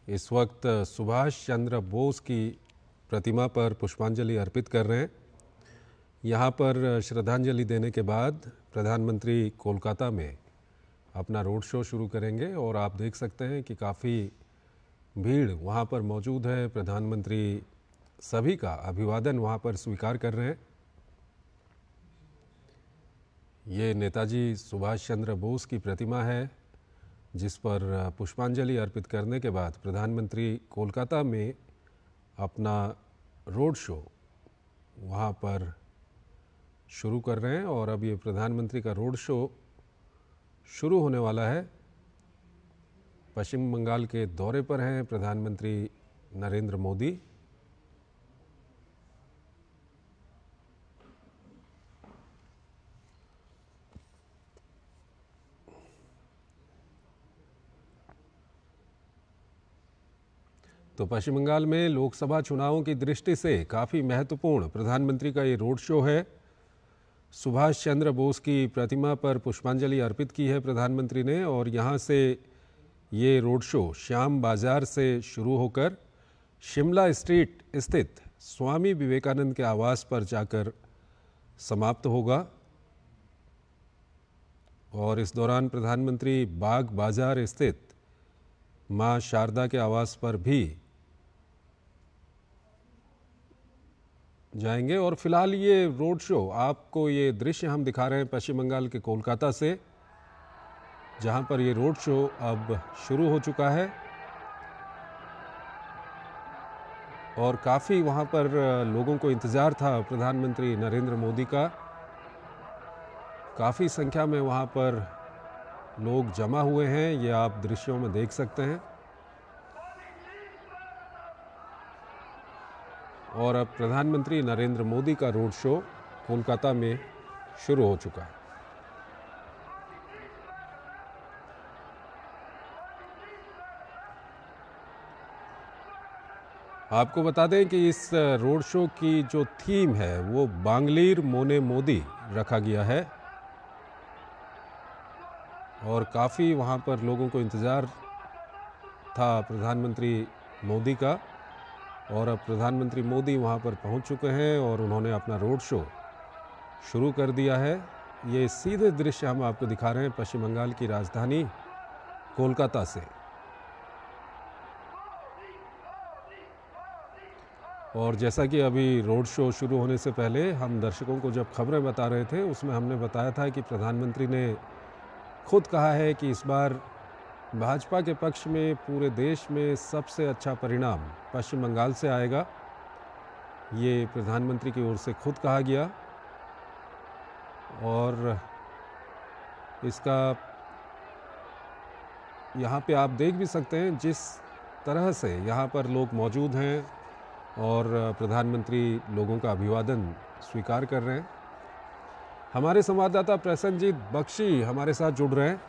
इस वक्त सुभाष चंद्र बोस की प्रतिमा पर पुष्पांजलि अर्पित कर रहे हैं। यहाँ पर श्रद्धांजलि देने के बाद प्रधानमंत्री कोलकाता में अपना रोड शो शुरू करेंगे और आप देख सकते हैं कि काफ़ी भीड़ वहाँ पर मौजूद है। प्रधानमंत्री सभी का अभिवादन वहाँ पर स्वीकार कर रहे हैं। ये नेताजी सुभाष चंद्र बोस की प्रतिमा है जिस पर पुष्पांजलि अर्पित करने के बाद प्रधानमंत्री कोलकाता में अपना रोड शो वहाँ पर शुरू कर रहे हैं और अब ये प्रधानमंत्री का रोड शो शुरू होने वाला है। पश्चिम बंगाल के दौरे पर हैं प्रधानमंत्री नरेंद्र मोदी। तो पश्चिम बंगाल में लोकसभा चुनावों की दृष्टि से काफ़ी महत्वपूर्ण प्रधानमंत्री का ये रोड शो है। सुभाष चंद्र बोस की प्रतिमा पर पुष्पांजलि अर्पित की है प्रधानमंत्री ने और यहाँ से ये रोड शो श्याम बाजार से शुरू होकर शिमला स्ट्रीट स्थित स्वामी विवेकानंद के आवास पर जाकर समाप्त होगा। और इस दौरान प्रधानमंत्री बाग बाजार स्थित मां शारदा के आवास पर भी जाएंगे। और फिलहाल ये रोड शो, आपको ये दृश्य हम दिखा रहे हैं पश्चिम बंगाल के कोलकाता से, जहां पर ये रोड शो अब शुरू हो चुका है और काफ़ी वहां पर लोगों को इंतज़ार था प्रधानमंत्री नरेंद्र मोदी का। काफ़ी संख्या में वहां पर लोग जमा हुए हैं, ये आप दृश्यों में देख सकते हैं। और अब प्रधानमंत्री नरेंद्र मोदी का रोड शो कोलकाता में शुरू हो चुका है। आपको बता दें कि इस रोड शो की जो थीम है वो बांग्लीर मोने मोदी रखा गया है और काफ़ी वहाँ पर लोगों को इंतज़ार था प्रधानमंत्री मोदी का। और अब प्रधानमंत्री मोदी वहाँ पर पहुँच चुके हैं और उन्होंने अपना रोड शो शुरू कर दिया है। ये सीधे दृश्य हम आपको दिखा रहे हैं पश्चिम बंगाल की राजधानी कोलकाता से। और जैसा कि अभी रोड शो शुरू होने से पहले हम दर्शकों को जब खबरें बता रहे थे उसमें हमने बताया था कि प्रधानमंत्री ने खुद कहा है कि इस बार भाजपा के पक्ष में पूरे देश में सबसे अच्छा परिणाम पश्चिम बंगाल से आएगा। ये प्रधानमंत्री की ओर से खुद कहा गया और इसका यहाँ पे आप देख भी सकते हैं जिस तरह से यहाँ पर लोग मौजूद हैं और प्रधानमंत्री लोगों का अभिवादन स्वीकार कर रहे हैं। हमारे संवाददाता प्रसन्नजीत बख्शी हमारे साथ जुड़ रहे हैं,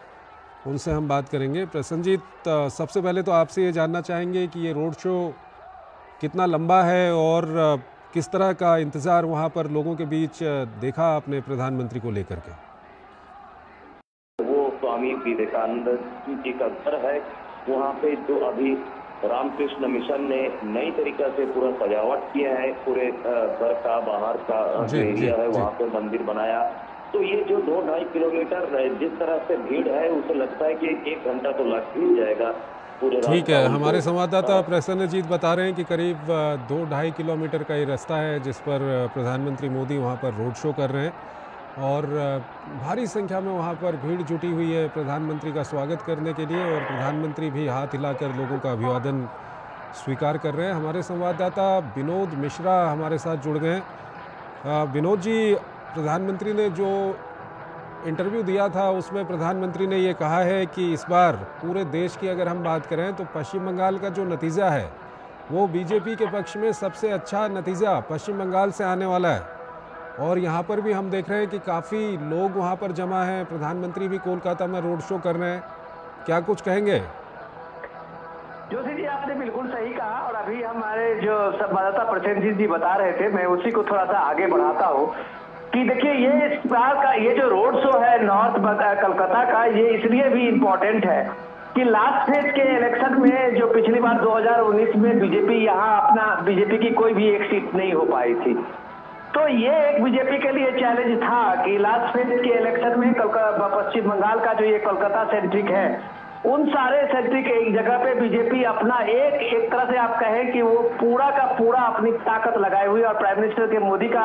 उनसे हम बात करेंगे। प्रसन्नजीत, सबसे पहले तो आपसे ये जानना चाहेंगे कि ये रोड शो कितना लंबा है और किस तरह का इंतज़ार वहाँ पर लोगों के बीच देखा आपने प्रधानमंत्री को लेकर के? वो स्वामी विवेकानंद जी का घर है, वहाँ पे जो अभी रामकृष्ण मिशन ने नई तरीका से पूरा सजावट किया है, पूरे घर का बाहर का जो एरिया है वहाँ पे मंदिर बनाया। तो ये जो 2-2.5 किलोमीटर जिस तरह से भीड़ है उसे लगता है कि 1 घंटा तो लग ही जाएगा पूरे। ठीक है, हमारे संवाददाता प्रसन्नजीत बता रहे हैं कि करीब 2-2.5 किलोमीटर का ये रास्ता है जिस पर प्रधानमंत्री मोदी वहाँ पर रोड शो कर रहे हैं और भारी संख्या में वहाँ पर भीड़ जुटी हुई है प्रधानमंत्री का स्वागत करने के लिए और प्रधानमंत्री भी हाथ हिलाकर लोगों का अभिवादन स्वीकार कर रहे हैं। हमारे संवाददाता विनोद मिश्रा हमारे साथ जुड़ गए हैं। विनोद जी, प्रधानमंत्री ने जो इंटरव्यू दिया था उसमें प्रधानमंत्री ने ये कहा है कि इस बार पूरे देश की अगर हम बात करें तो पश्चिम बंगाल का जो नतीजा है वो बीजेपी के पक्ष में सबसे अच्छा नतीजा पश्चिम बंगाल से आने वाला है। और यहाँ पर भी हम देख रहे हैं कि काफ़ी लोग वहाँ पर जमा हैं, प्रधानमंत्री भी कोलकाता में रोड शो कर रहे हैं, क्या कुछ कहेंगे? जोशी जी, आपने बिल्कुल सही कहा और अभी हमारे जो संवाददाता प्रसन्नजीत जी बता रहे थे, मैं उसी को थोड़ा सा आगे बढ़ाता हूँ कि देखिए ये इस बार का ये जो रोड शो है नॉर्थ कलकत्ता का, ये इसलिए भी इम्पोर्टेंट है कि लास्ट फेज के इलेक्शन में जो पिछली बार 2019 में बीजेपी की कोई भी एक सीट नहीं हो पाई थी, तो ये एक बीजेपी के लिए चैलेंज था कि लास्ट फेज के इलेक्शन में पश्चिम बंगाल का जो ये कोलकाता सेंट्रिक है, उन सारे सेंट्रिक एक जगह पे बीजेपी अपना एक तरह से आप कहें कि वो पूरा का पूरा अपनी ताकत लगाए हुई, और प्राइम मिनिस्टर के मोदी का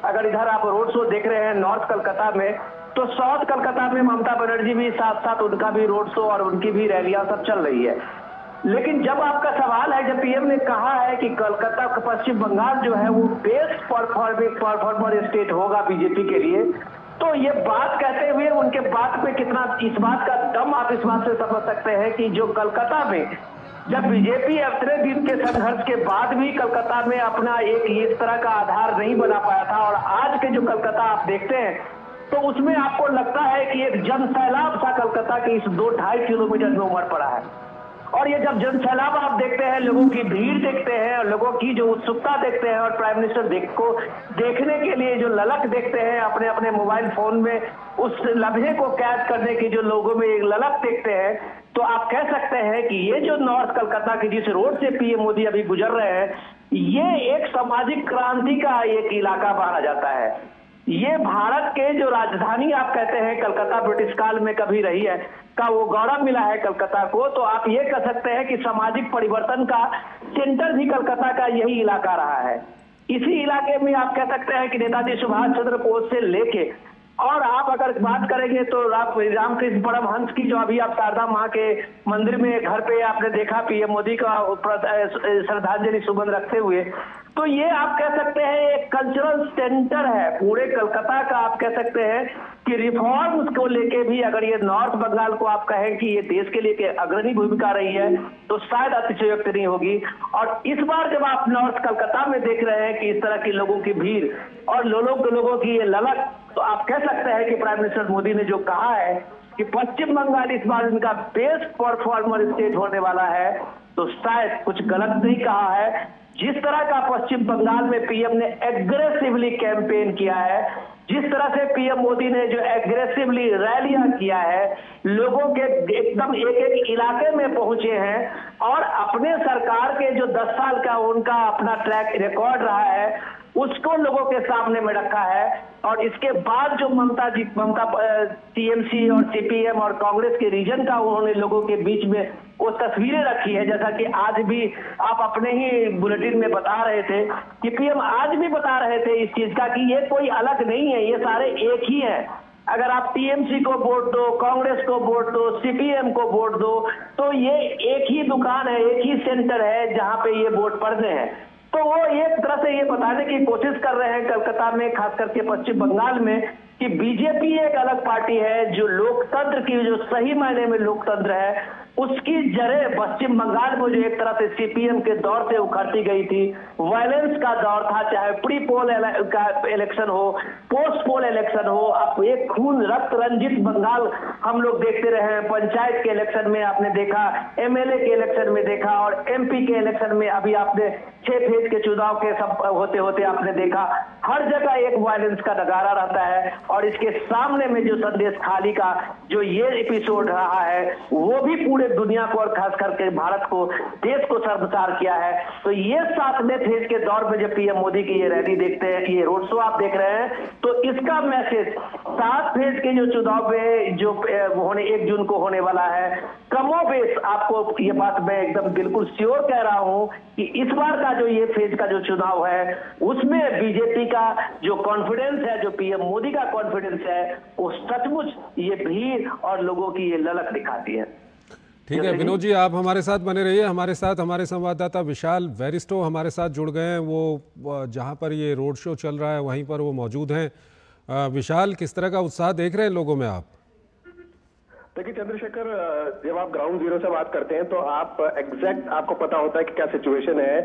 अगर इधर आप रोड शो देख रहे हैं नॉर्थ कलकत्ता में, तो साउथ कलकत्ता में ममता बनर्जी भी साथ साथ उनका भी रोड शो और उनकी भी रैलियां सब चल रही है। लेकिन जब आपका सवाल है, जब पीएम ने कहा है कि कलकत्ता पश्चिम बंगाल जो है वो बेस्ट परफॉर्मर स्टेट होगा बीजेपी के लिए, तो ये बात कहते हुए उनके बात पे कितना इस बात का दम आप इस बात से समझ सकते हैं कि जो कलकत्ता में जब बीजेपी इतने दिन के संघर्ष के बाद भी कलकत्ता में अपना एक इस तरह का आधार नहीं बना पाया था, और आज के जो कलकत्ता आप देखते हैं तो उसमें आपको लगता है कि एक जन सैलाब सा कलकत्ता के इस 2-2.5 किलोमीटर में उमड़ पड़ा है। और ये जब जन सैलाब आप देखते हैं, लोगों की भीड़ देखते हैं, और लोगों की जो उत्सुकता देखते हैं, और प्राइम मिनिस्टर को देखने के लिए जो ललक देखते हैं अपने अपने मोबाइल फोन में, उस लम्हे को कैद करने की जो लोगों में एक ललक देखते हैं, तो आप कह सकते हैं कि ये जो नॉर्थ कलकत्ता की जिस रोड से पीएम मोदी अभी गुजर रहे हैं, ये एक सामाजिक क्रांति का एक इलाका माना जाता है। ये भारत के जो राजधानी आप कहते हैं कलकत्ता ब्रिटिश काल में कभी रही है का वो गौरव मिला है कलकत्ता को, तो आप ये कह सकते हैं कि सामाजिक परिवर्तन का सेंटर भी कलकत्ता का यही इलाका रहा है। इसी इलाके में आप कह सकते हैं कि नेताजी सुभाष चंद्र बोस से लेके, और आप अगर बात करेंगे तो रामकृष्ण परमहंस की जो अभी आप शारदा माँ के मंदिर में घर पे आपने देखा पीएम मोदी का श्रद्धांजलि सुमन रखते हुए, तो ये आप कह सकते हैं एक कल्चरल सेंटर है पूरे कलकत्ता का। आप कह सकते हैं कि रिफॉर्म्स को लेके भी अगर ये नॉर्थ बंगाल को आप कहें कि ये देश के लिए अग्रणी भूमिका रही है, तो शायद अतिशयोक्ति नहीं होगी। और इस बार जब आप नॉर्थ कलकत्ता में देख रहे हैं कि इस तरह की लोगों की भीड़ और लोगों की ये ललक, तो आप कह सकते हैं कि प्राइम मिनिस्टर मोदी ने जो कहा है कि पश्चिम बंगाल इस बार उनका बेस्ट परफॉर्मर स्टेट होने वाला है, तो शायद कुछ गलत नहीं कहा है। जिस तरह का पश्चिम बंगाल में पीएम ने एग्रेसिवली कैंपेन किया है, जिस तरह से पीएम मोदी ने जो एग्रेसिवली रैलियां किया है, लोगों के एकदम एक इलाके में पहुंचे हैं, और अपने सरकार के जो 10 साल का उनका अपना ट्रैक रिकॉर्ड रहा है उसको लोगों के सामने में रखा है। और इसके बाद जो ममता टीएमसी और सीपीएम और कांग्रेस के रीजन का उन्होंने लोगों के बीच में वो तस्वीरें रखी है, जैसा कि आज भी आप अपने ही बुलेटिन में बता रहे थे कि पीएम आज भी बता रहे थे इस चीज का कि ये कोई अलग नहीं है, ये सारे एक ही है। अगर आप टीएमसी को वोट दो, कांग्रेस को वोट दो, सीपीएम को वोट दो, तो ये एक ही दुकान है, एक ही सेंटर है जहां पे ये वोट पड़ने हैं। तो वो एक तरह से ये बताने की कोशिश कर रहे हैं कलकत्ता में, खास करके पश्चिम बंगाल में, कि बीजेपी एक अलग पार्टी है जो लोकतंत्र की, जो सही मायने में लोकतंत्र है, उसकी जड़ें पश्चिम बंगाल में जो एक तरह से सीपीएम के दौर से उखड़ती गई थी, वायलेंस का दौर था, चाहे प्री पोल का इलेक्शन हो, पोस्ट पोल इलेक्शन हो, अब एक खून रक्त रंजित बंगाल हम लोग देखते रहे हैं। पंचायत के इलेक्शन में आपने देखा, एमएलए के इलेक्शन में देखा, और एमपी के इलेक्शन में अभी आपने 6 फेज के चुनाव के सब होते होते आपने देखा, हर जगह एक वायलेंस का नगारा रहता है। और इसके सामने में जो संदेश खाली का जो ये एपिसोड रहा है, वो भी पूरे दुनिया को और खास करके भारत को, देश को शर्मसार किया है। तो ये 7वें फेज के दौर में जब पीएम मोदी की ये रैली देखते हैं, ये रोड शो आप देख रहे हैं, तो इसका मैसेज 7 फेज के जो चुनाव में जो होने 1 जून को होने वाला है, कमोबेश आपको ये बात मैं एकदम बिल्कुल श्योर कह रहा हूं कि इस बार का जो ये फेज का जो चुनाव है, उसमें बीजेपी का जो कॉन्फिडेंस है, जो पीएम मोदी का कॉन्फिडेंस है, वो सचमुच ये भीड़ और लोगों की ये ललक दिखाती है। ठीक है विनोद जी, आप हमारे साथ बने रहिए। हमारे साथ हमारे संवाददाता विशाल वेरिस्टो हमारे साथ जुड़ गए हैं, वो जहां पर ये रोड शो चल रहा है वहीं पर वो मौजूद हैं। विशाल, किस तरह का उत्साह देख रहे हैं लोगों में आप? देखिए चंद्रशेखर, जब आप ग्राउंड जीरो से बात करते हैं तो आप एग्जैक्ट आपको पता होता है कि क्या सिचुएशन है।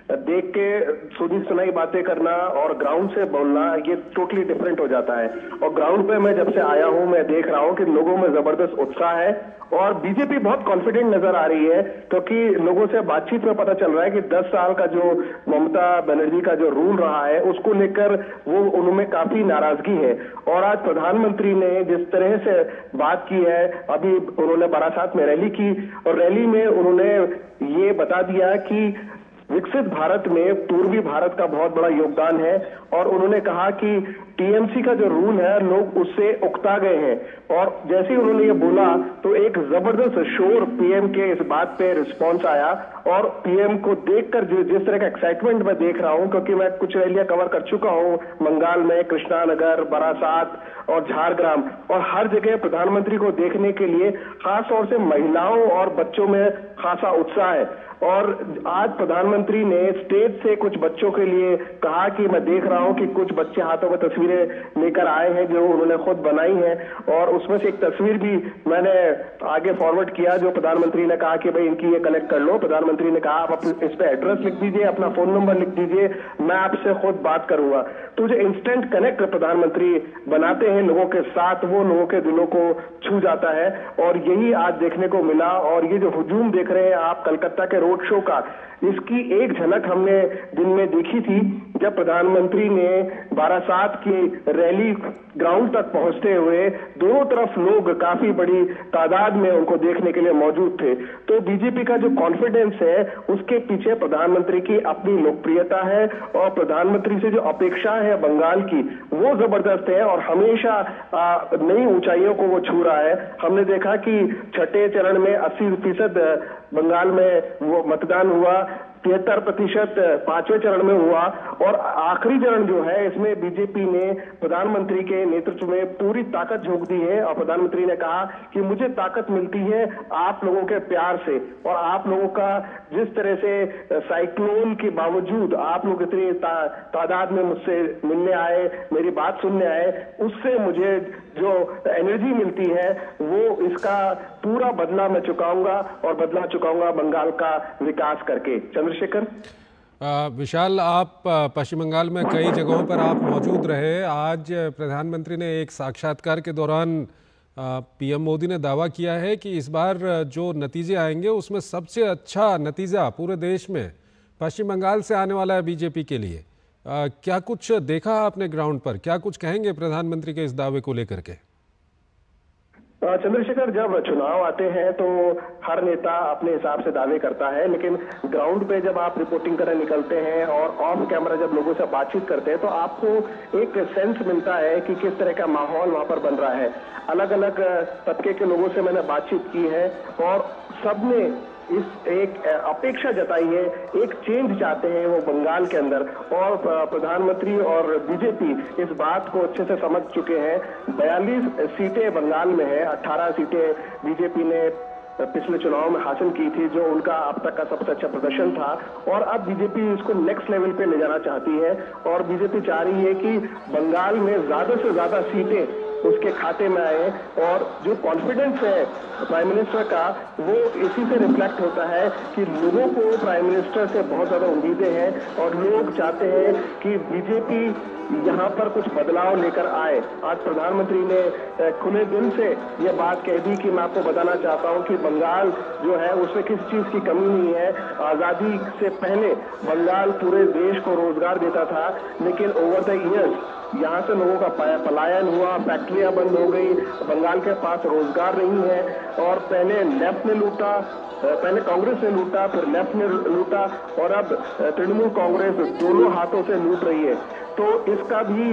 देख के सुनी सुनाई बातें करना और ग्राउंड से बोलना ये टोटली डिफरेंट हो जाता है। और ग्राउंड पे मैं जब से आया हूं मैं देख रहा हूं कि लोगों में जबरदस्त उत्साह है और बीजेपी बहुत कॉन्फिडेंट नजर आ रही है, क्योंकि लोगों से बातचीत में पता चल रहा है कि 10 साल का जो ममता बनर्जी का जो रूल रहा है उसको लेकर वो उनमें काफी नाराजगी है। और आज प्रधानमंत्री ने जिस तरह से बात की है, अभी उन्होंने बारासात में रैली की और रैली में उन्होंने ये बता दिया कि विकसित भारत में पूर्वी भारत का बहुत बड़ा योगदान है और उन्होंने कहा कि टीएमसी का जो रूल है लोग उससे उकता गए हैं। और जैसे ही उन्होंने ये बोला तो एक जबरदस्त शोर पीएम के इस बात पे रिस्पांस आया और पीएम को देखकर जिस तरह का एक्साइटमेंट मैं देख रहा हूं, क्योंकि मैं कुछ रैलियां कवर कर चुका हूं बंगाल में, कृष्णानगर, बारासात और झारग्राम, और हर जगह प्रधानमंत्री को देखने के लिए खास तौर से महिलाओं और बच्चों में खासा उत्साह है। और आज प्रधानमंत्री ने स्टेज से कुछ बच्चों के लिए कहा कि मैं देख रहा हूं कि कुछ बच्चे हाथों में तस्वीरें लेकर आए हैं जो उन्होंने खुद बनाई हैं, और उसमें से एक तस्वीर भी मैंने आगे फॉरवर्ड किया जो प्रधानमंत्री ने कहा कि भाई इनकी ये कलेक्ट कर लो। प्रधानमंत्री ने कहा आप इस पे एड्रेस लिख दीजिए, अपना फोन नंबर लिख दीजिए, मैं आपसे खुद बात करूंगा। तो जो इंस्टेंट कनेक्ट प्रधानमंत्री बनाते हैं लोगों के साथ, वो लोगों के दिलों को छू जाता है और यही आज देखने को मिला। और ये जो हुजूम देख रहे हैं आप कलकत्ता के रोड शो का, इसकी एक झलक हमने दिन में देखी थी जब प्रधानमंत्री ने बारासात की रैली ग्राउंड तक पहुंचते हुए दोनों तरफ लोग काफी बड़ी तादाद में उनको देखने के लिए मौजूद थे। तो बीजेपी का जो कॉन्फिडेंस है उसके पीछे प्रधानमंत्री की अपनी लोकप्रियता है और प्रधानमंत्री से जो अपेक्षा है बंगाल की वो जबरदस्त है और हमेशा नई ऊंचाइयों को वो छू रहा है। हमने देखा कि छठे चरण में 80% बंगाल में वो मतदान हुआ, 73% पांचवें चरण में हुआ और आखिरी चरण जो है इसमें बीजेपी ने प्रधानमंत्री के नेतृत्व में पूरी ताकत झोंक दी है। और प्रधानमंत्री ने कहा कि मुझे ताकत मिलती है आप लोगों के प्यार से और आप लोगों का जिस तरह से साइक्लोन के बावजूद आप लोग इतनी तादाद में मुझसे मिलने आए, मेरी बात सुनने आए, उससे मुझे जो एनर्जी मिलती है वो इसका पूरा बदला मैं चुकाऊंगा और बदला चुकाऊंगा बंगाल का विकास करके। चंद्रशेखर। विशाल, आप पश्चिम बंगाल में कई जगहों पर आप मौजूद रहे। आज प्रधानमंत्री ने एक साक्षात्कार के दौरान पीएम मोदी ने दावा किया है कि इस बार जो नतीजे आएंगे उसमें सबसे अच्छा नतीजा पूरे देश में पश्चिम बंगाल से आने वाला है बीजेपी के लिए। क्या कुछ देखा आपने ग्राउंड पर, क्या कुछ कहेंगे प्रधानमंत्री के इस दावे को लेकर के? चंद्रशेखर, जब चुनाव आते हैं तो हर नेता अपने हिसाब से दावे करता है, लेकिन ग्राउंड पे जब आप रिपोर्टिंग करने निकलते हैं और ऑफ कैमरा जब लोगों से बातचीत करते हैं तो आपको एक सेंस मिलता है कि किस तरह का माहौल वहां पर बन रहा है। अलग अलग तबके के लोगों से मैंने बातचीत की है और सबने इस एक अपेक्षा जताई है, एक चेंज चाहते हैं वो बंगाल के अंदर। और प्रधानमंत्री और बीजेपी इस बात को अच्छे से समझ चुके हैं। 42 सीटें बंगाल में है, 18 सीटें बीजेपी ने पिछले चुनाव में हासिल की थी जो उनका अब तक का सबसे अच्छा प्रदर्शन था। और अब बीजेपी इसको नेक्स्ट लेवल पे ले जाना चाहती है और बीजेपी चाह रही है कि बंगाल में ज्यादा से ज्यादा सीटें उसके खाते में आए। और जो कॉन्फिडेंस है प्राइम मिनिस्टर का वो इसी से रिफ्लेक्ट होता है कि लोगों को प्राइम मिनिस्टर से बहुत ज्यादा उम्मीदें हैं और लोग चाहते हैं कि बीजेपी यहाँ पर कुछ बदलाव लेकर आए। आज प्रधानमंत्री ने खुले दिल से ये बात कह दी कि मैं आपको बताना चाहता हूँ कि बंगाल जो है उसमें किसी चीज की कमी नहीं है। आजादी से पहले बंगाल पूरे देश को रोजगार देता था, लेकिन ओवर द इयर्स यहाँ से लोगों का पलायन हुआ, फैक्ट्रियां बंद हो गई, बंगाल के पास रोजगार नहीं है। और पहले लेफ्ट ने लूटा, पहले कांग्रेस ने लूटा, फिर लेफ्ट ने लूटा और अब तृणमूल कांग्रेस दोनों हाथों से लूट रही है। तो इसका भी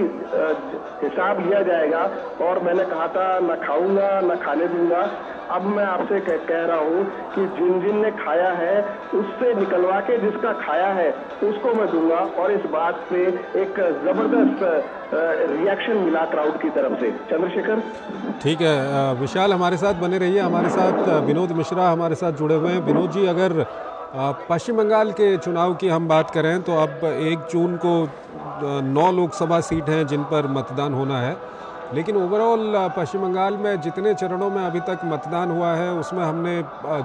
हिसाब लिया जाएगा। और मैंने कहा था न खाऊंगा न खाने दूंगा, अब मैं आपसे कह रहा हूं कि जिन ने खाया है उससे निकलवा के जिसका खाया है उसको मैं दूंगा। और इस बात पे एक जबरदस्त रिएक्शन मिला क्राउड की तरफ से। चंद्रशेखर। ठीक है विशाल, हमारे साथ बने रहिए। हमारे साथ विनोद मिश्रा हमारे साथ जुड़े हुए हैं। विनोद जी, अगर पश्चिम बंगाल के चुनाव की हम बात करें तो अब 1 जून को 9 लोकसभा सीट हैं जिन पर मतदान होना है, लेकिन ओवरऑल पश्चिम बंगाल में जितने चरणों में अभी तक मतदान हुआ है उसमें हमने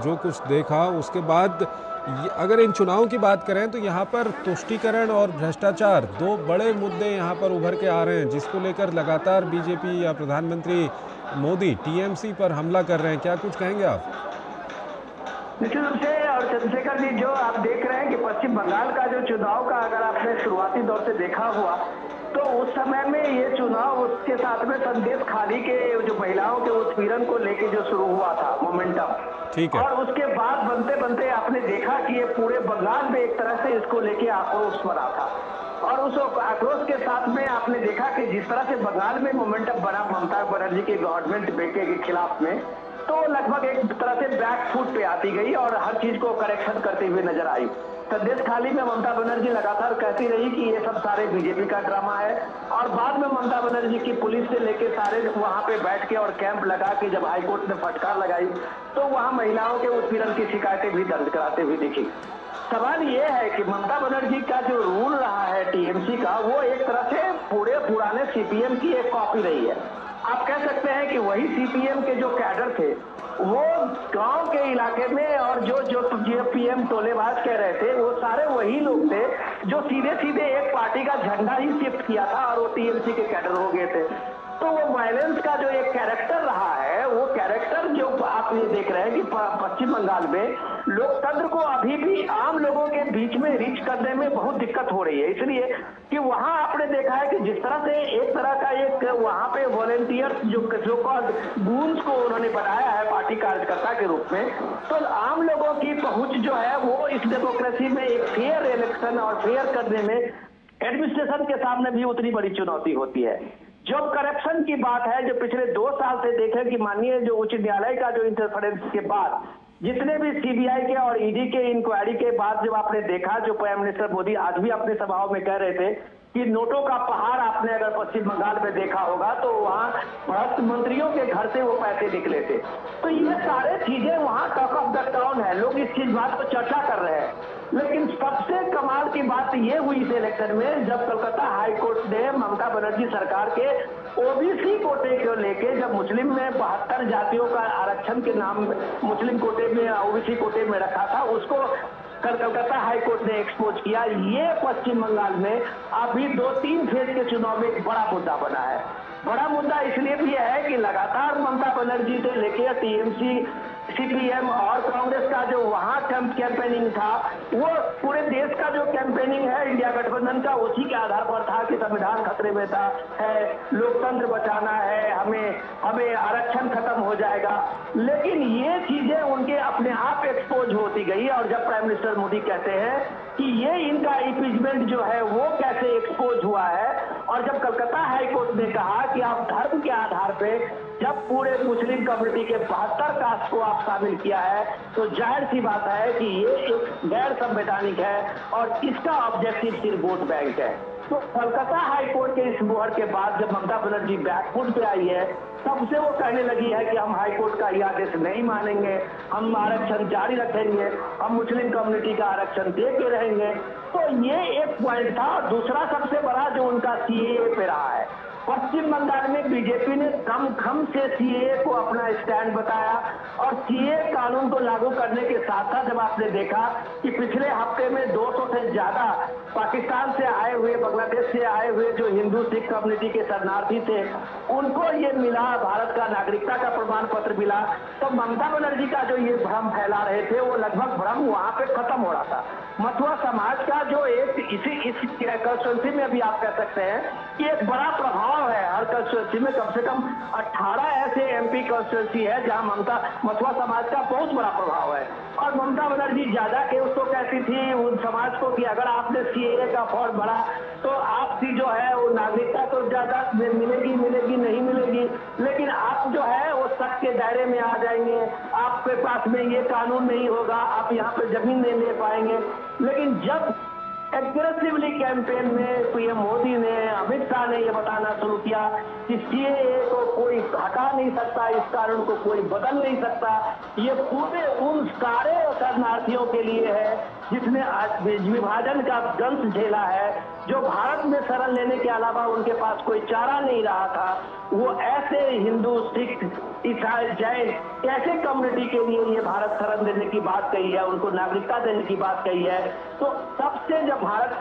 जो कुछ देखा उसके बाद अगर इन चुनावों की बात करें तो यहाँ पर तुष्टीकरण और भ्रष्टाचार दो बड़े मुद्दे यहाँ पर उभर के आ रहे हैं, जिसको लेकर लगातार बीजेपी या प्रधानमंत्री मोदी टीएमसी पर हमला कर रहे हैं। क्या कुछ कहेंगे आप? निश्चित रूप से। और चंद्रशेखर जी, जो आप देख रहे हैं कि पश्चिम बंगाल का जो चुनाव का अगर आपने शुरुआती दौर से देखा हुआ तो उस समय में ये चुनाव उसके साथ में संदेश खाली के जो महिलाओं के उत्पीड़न को लेके जो शुरू हुआ था मोमेंटम, ठीक है, और उसके बाद बनते बनते आपने देखा कि ये पूरे बंगाल में एक तरह से इसको लेके आक्रोश बना था। और उस आक्रोश के साथ में आपने देखा कि जिस तरह से बंगाल में मोमेंटम बना ममता बनर्जी के गवर्नमेंट बेटे के खिलाफ में, तो लगभग एक तरह से बैक फुट पे आती गई और हर चीज को करेक्शन करते हुए नजर आई। संदेश खाली में ममता बनर्जी लगातार कहती रही कि ये सब सारे बीजेपी का ड्रामा है, और बाद में ममता बनर्जी की पुलिस से लेके सारे वहां पे बैठ के और कैंप लगा के जब हाईकोर्ट ने फटकार लगाई तो वहां महिलाओं के उत्पीड़न की शिकायतें भी दर्ज कराते हुए दिखी। सवाल ये है कि ममता बनर्जी का जो रूल रहा है टीएमसी का, वो एक तरह से पूरे पुराने सीपीएम की एक कॉपी रही है। आप कह सकते हैं कि वही सीपीएम के जो कैडर थे वो गांव के इलाके में, और जो पीएम टोलेबाज कह रहे थे, वो सारे वही लोग थे जो सीधे सीधे एक पार्टी का झंडा ही शिफ्ट किया था और वो टीएमसी के कैडर हो गए थे। तो वो वायलेंस का जो एक कैरेक्टर रहा है, वो कैरेक्टर जो आप ये देख रहे हैं कि पश्चिम बंगाल में लोकतंत्र को अभी भी आम लोगों के बीच में रीच करने में बहुत दिक्कत हो रही है, इसलिए कि वहां आपने देखा है कि जिस तरह से एक तरह का एक वहां पे वॉलेंटियर्स जो गूंज को उन्होंने बनाया है पार्टी कार्यकर्ता के रूप में, तो आम लोगों की पहुंच जो है वो इस डेमोक्रेसी में एक फेयर इलेक्शन और फेयर करने में एडमिनिस्ट्रेशन के सामने भी उतनी बड़ी चुनौती होती है। जो करप्शन की बात है, जो पिछले 2 साल से देखें कि माननीय जो उच्च न्यायालय का जो इंटरफेरेंस के बाद जितने भी सीबीआई के और ईडी के इंक्वायरी के बाद जब आपने देखा, जो प्राइम मिनिस्टर मोदी आज भी अपने सभाओं में कह रहे थे कि नोटों का पहाड़ आपने अगर पश्चिम बंगाल में देखा होगा तो वहाँ भ्रष्ट मंत्रियों के घर से वो पैसे निकले थे। तो ये सारे चीजें वहाँ टॉक ऑफ द टाउन है, लोग इस चीज बात पर चर्चा कर रहे हैं। लेकिन सबसे कमाल की बात ये हुई इस इलेक्शन में जब कलकत्ता हाई कोर्ट ने ममता बनर्जी सरकार के ओबीसी कोटे को लेके, जब मुस्लिम में 72 जातियों का आरक्षण के नाम मुस्लिम कोटे में ओबीसी कोटे में रखा था, उसको कलकत्ता हाई कोर्ट ने एक्सपोज किया। ये पश्चिम बंगाल में अभी 2-3 फेज के चुनाव में एक बड़ा मुद्दा बना है। बड़ा मुद्दा इसलिए भी है कि लगातार ममता बनर्जी से लेकर टीएमसी, सीपीएम और कांग्रेस का जो वहां कैंपेनिंग था, वो पूरे देश का जो कैंपेनिंग है इंडिया गठबंधन का, उसी के आधार पर था कि संविधान खतरे में था, है लोकतंत्र बचाना है, हमें आरक्षण खत्म हो जाएगा। लेकिन ये चीजें उनके अपने आप एक्सपोज होती गई, और जब प्राइम मिनिस्टर मोदी कहते हैं कि ये इनका इम्पीचमेंट जो है वो कैसे एक्सपोज हुआ है, और जब कलकत्ता हाई कोर्ट ने कहा कि आप धर्म के आधार पे जब पूरे मुस्लिम कम्युनिटी के 72 कास्ट को आप शामिल किया है, तो जाहिर सी बात है कि ये एक गैर संवैधानिक है और इसका ऑब्जेक्टिव सिर्फ वोट बैंक है। तो कलकत्ता हाई कोर्ट के इस मोहर के बाद जब ममता बनर्जी बैकफुट पे आई है, तब से वो कहने लगी है कि हम हाई कोर्ट का ये आदेश नहीं मानेंगे, हम आरक्षण जारी रखेंगे, हम मुस्लिम कम्युनिटी का आरक्षण दे के रहेंगे। तो ये एक पॉइंट था। दूसरा सबसे बड़ा जो उनका सीएए पे रहा है, पश्चिम बंगाल में बीजेपी ने दमखम से सीएए को अपना स्टैंड बताया, और सीएए कानून को लागू करने के साथ साथ जब आपने देखा कि पिछले हफ्ते में 200 से ज्यादा पाकिस्तान से आए हुए, बांग्लादेश से आए हुए जो हिंदू सिख कम्युनिटी के शरणार्थी थे, उनको ये मिला, भारत का नागरिकता का प्रमाण पत्र मिला। तो ममता बनर्जी का जो ये भ्रम फैला रहे थे, वो लगभग भ्रम वहां पे खत्म हो रहा था। मथुरा समाज का जो एक इस कंस्टिट्यूंसी में भी आप कह सकते हैं कि एक बड़ा प्रभाव है। हर कंस्टिट्यूंसी में कम से कम 18 ऐसे एमपी कंस्टिट्यूंसी है जहां मथुरा समाज का बहुत बड़ा प्रभाव है। और ममता बनर्जी ज्यादा के उसको कहती थी उन समाज को कि अगर आपने सीएए का फॉर्म भरा तो आपकी जो है वो नागरिकता तो ज्यादा मिलेगी नहीं मिलेगी, लेकिन आप जो है वो शक के दायरे में आ जाएंगे, आपके पास में ये कानून नहीं होगा, आप यहाँ पे जमीन नहीं ले पाएंगे। लेकिन जब एग्रेसिवली कैंपेन में पीएम मोदी ने, अमित शाह ने ये बताना शुरू किया कि सीएए को कोई हटा नहीं सकता, इस कानून को कोई बदल नहीं सकता, ये पूरे उन सारे शरणार्थियों के लिए है जिसने आज विभाजन का दंश झेला है, जो भारत में शरण लेने के अलावा उनके पास कोई चारा नहीं रहा था, वो ऐसे हिंदू, सिख, ईसाई, जैन ऐसे कम्युनिटी के लिए ये भारत शरण देने की बात कही है, उनको नागरिकता देने की बात कही है। तो सबसे जब भारत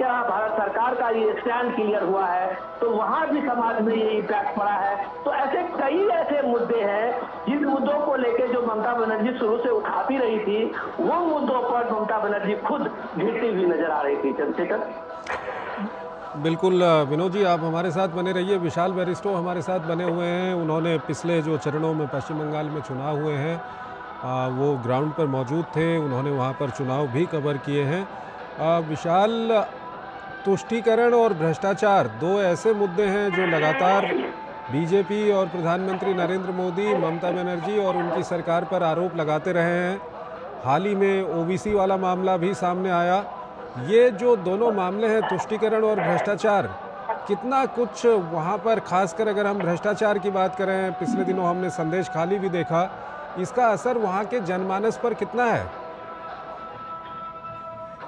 सरकार का ये स्टैंड क्लियर हुआ है, तो वहां भी समाज में ये इम्पैक्ट पड़ा है। तो ऐसे कई ऐसे मुद्दे हैं जिन मुद्दों को लेकर जो ममता बनर्जी शुरू से उठाती रही थी, वो मुद्दों पर ममता बनर्जी खुद गिरती हुई नजर आ रही थी। चंद्रशेखर, बिल्कुल विनोद जी, आप हमारे साथ बने रहिए। विशाल बैरिस्टो हमारे साथ बने हुए हैं, उन्होंने पिछले जो चरणों में पश्चिम बंगाल में चुनाव हुए हैं वो ग्राउंड पर मौजूद थे, उन्होंने वहाँ पर चुनाव भी कवर किए हैं। विशाल, तुष्टीकरण और भ्रष्टाचार दो ऐसे मुद्दे हैं जो लगातार बीजेपी और प्रधानमंत्री नरेंद्र मोदी, ममता बनर्जी और उनकी सरकार पर आरोप लगाते रहे हैं। हाल ही में ओबीसी वाला मामला भी सामने आया। ये जो दोनों मामले हैं, तुष्टीकरण और भ्रष्टाचार, कितना कुछ वहाँ पर, खासकर अगर हम भ्रष्टाचार की बात करें, पिछले दिनों हमने संदेश खाली भी देखा, इसका असर वहाँ के जनमानस पर कितना है?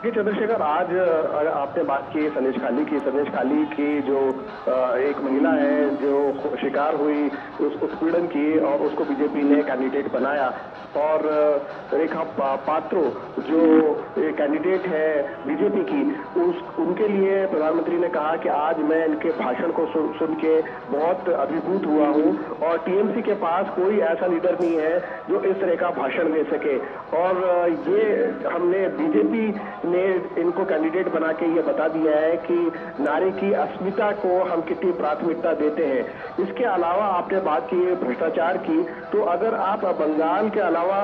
चंद्रशेखर, आज आपने बात की संदेश खाली की जो एक महिला है जो शिकार हुई उस उत्पीड़न की और उसको बीजेपी ने कैंडिडेट बनाया, और रेखा पात्रो जो कैंडिडेट है बीजेपी की, उनके लिए प्रधानमंत्री ने कहा कि आज मैं इनके भाषण को सुन के बहुत अभिभूत हुआ हूं, और टीएमसी के पास कोई ऐसा लीडर नहीं है जो इस तरह का भाषण दे सके। और ये हमने बीजेपी ने इनको कैंडिडेट बना के ये बता दिया है कि नारी की अस्मिता को हम कितनी प्राथमिकता देते हैं। इसके अलावा आपने बात की भ्रष्टाचार की, तो अगर आप बंगाल के अलावा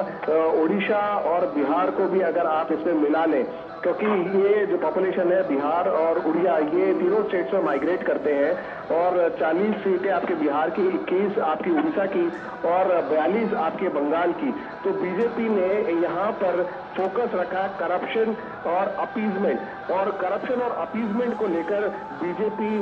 ओडिशा और बिहार को भी अगर आप इसमें मिला लें, क्योंकि ये जो पॉपुलेशन है बिहार और उड़िया, ये तीनों स्टेट्स में माइग्रेट करते हैं, और 40 सीटें आपके बिहार की, 21 आपकी उड़ीसा की और 42 आपके बंगाल की। तो बीजेपी ने यहाँ पर फोकस रखा करप्शन और अपीजमेंट, और करप्शन और अपीजमेंट को लेकर बीजेपी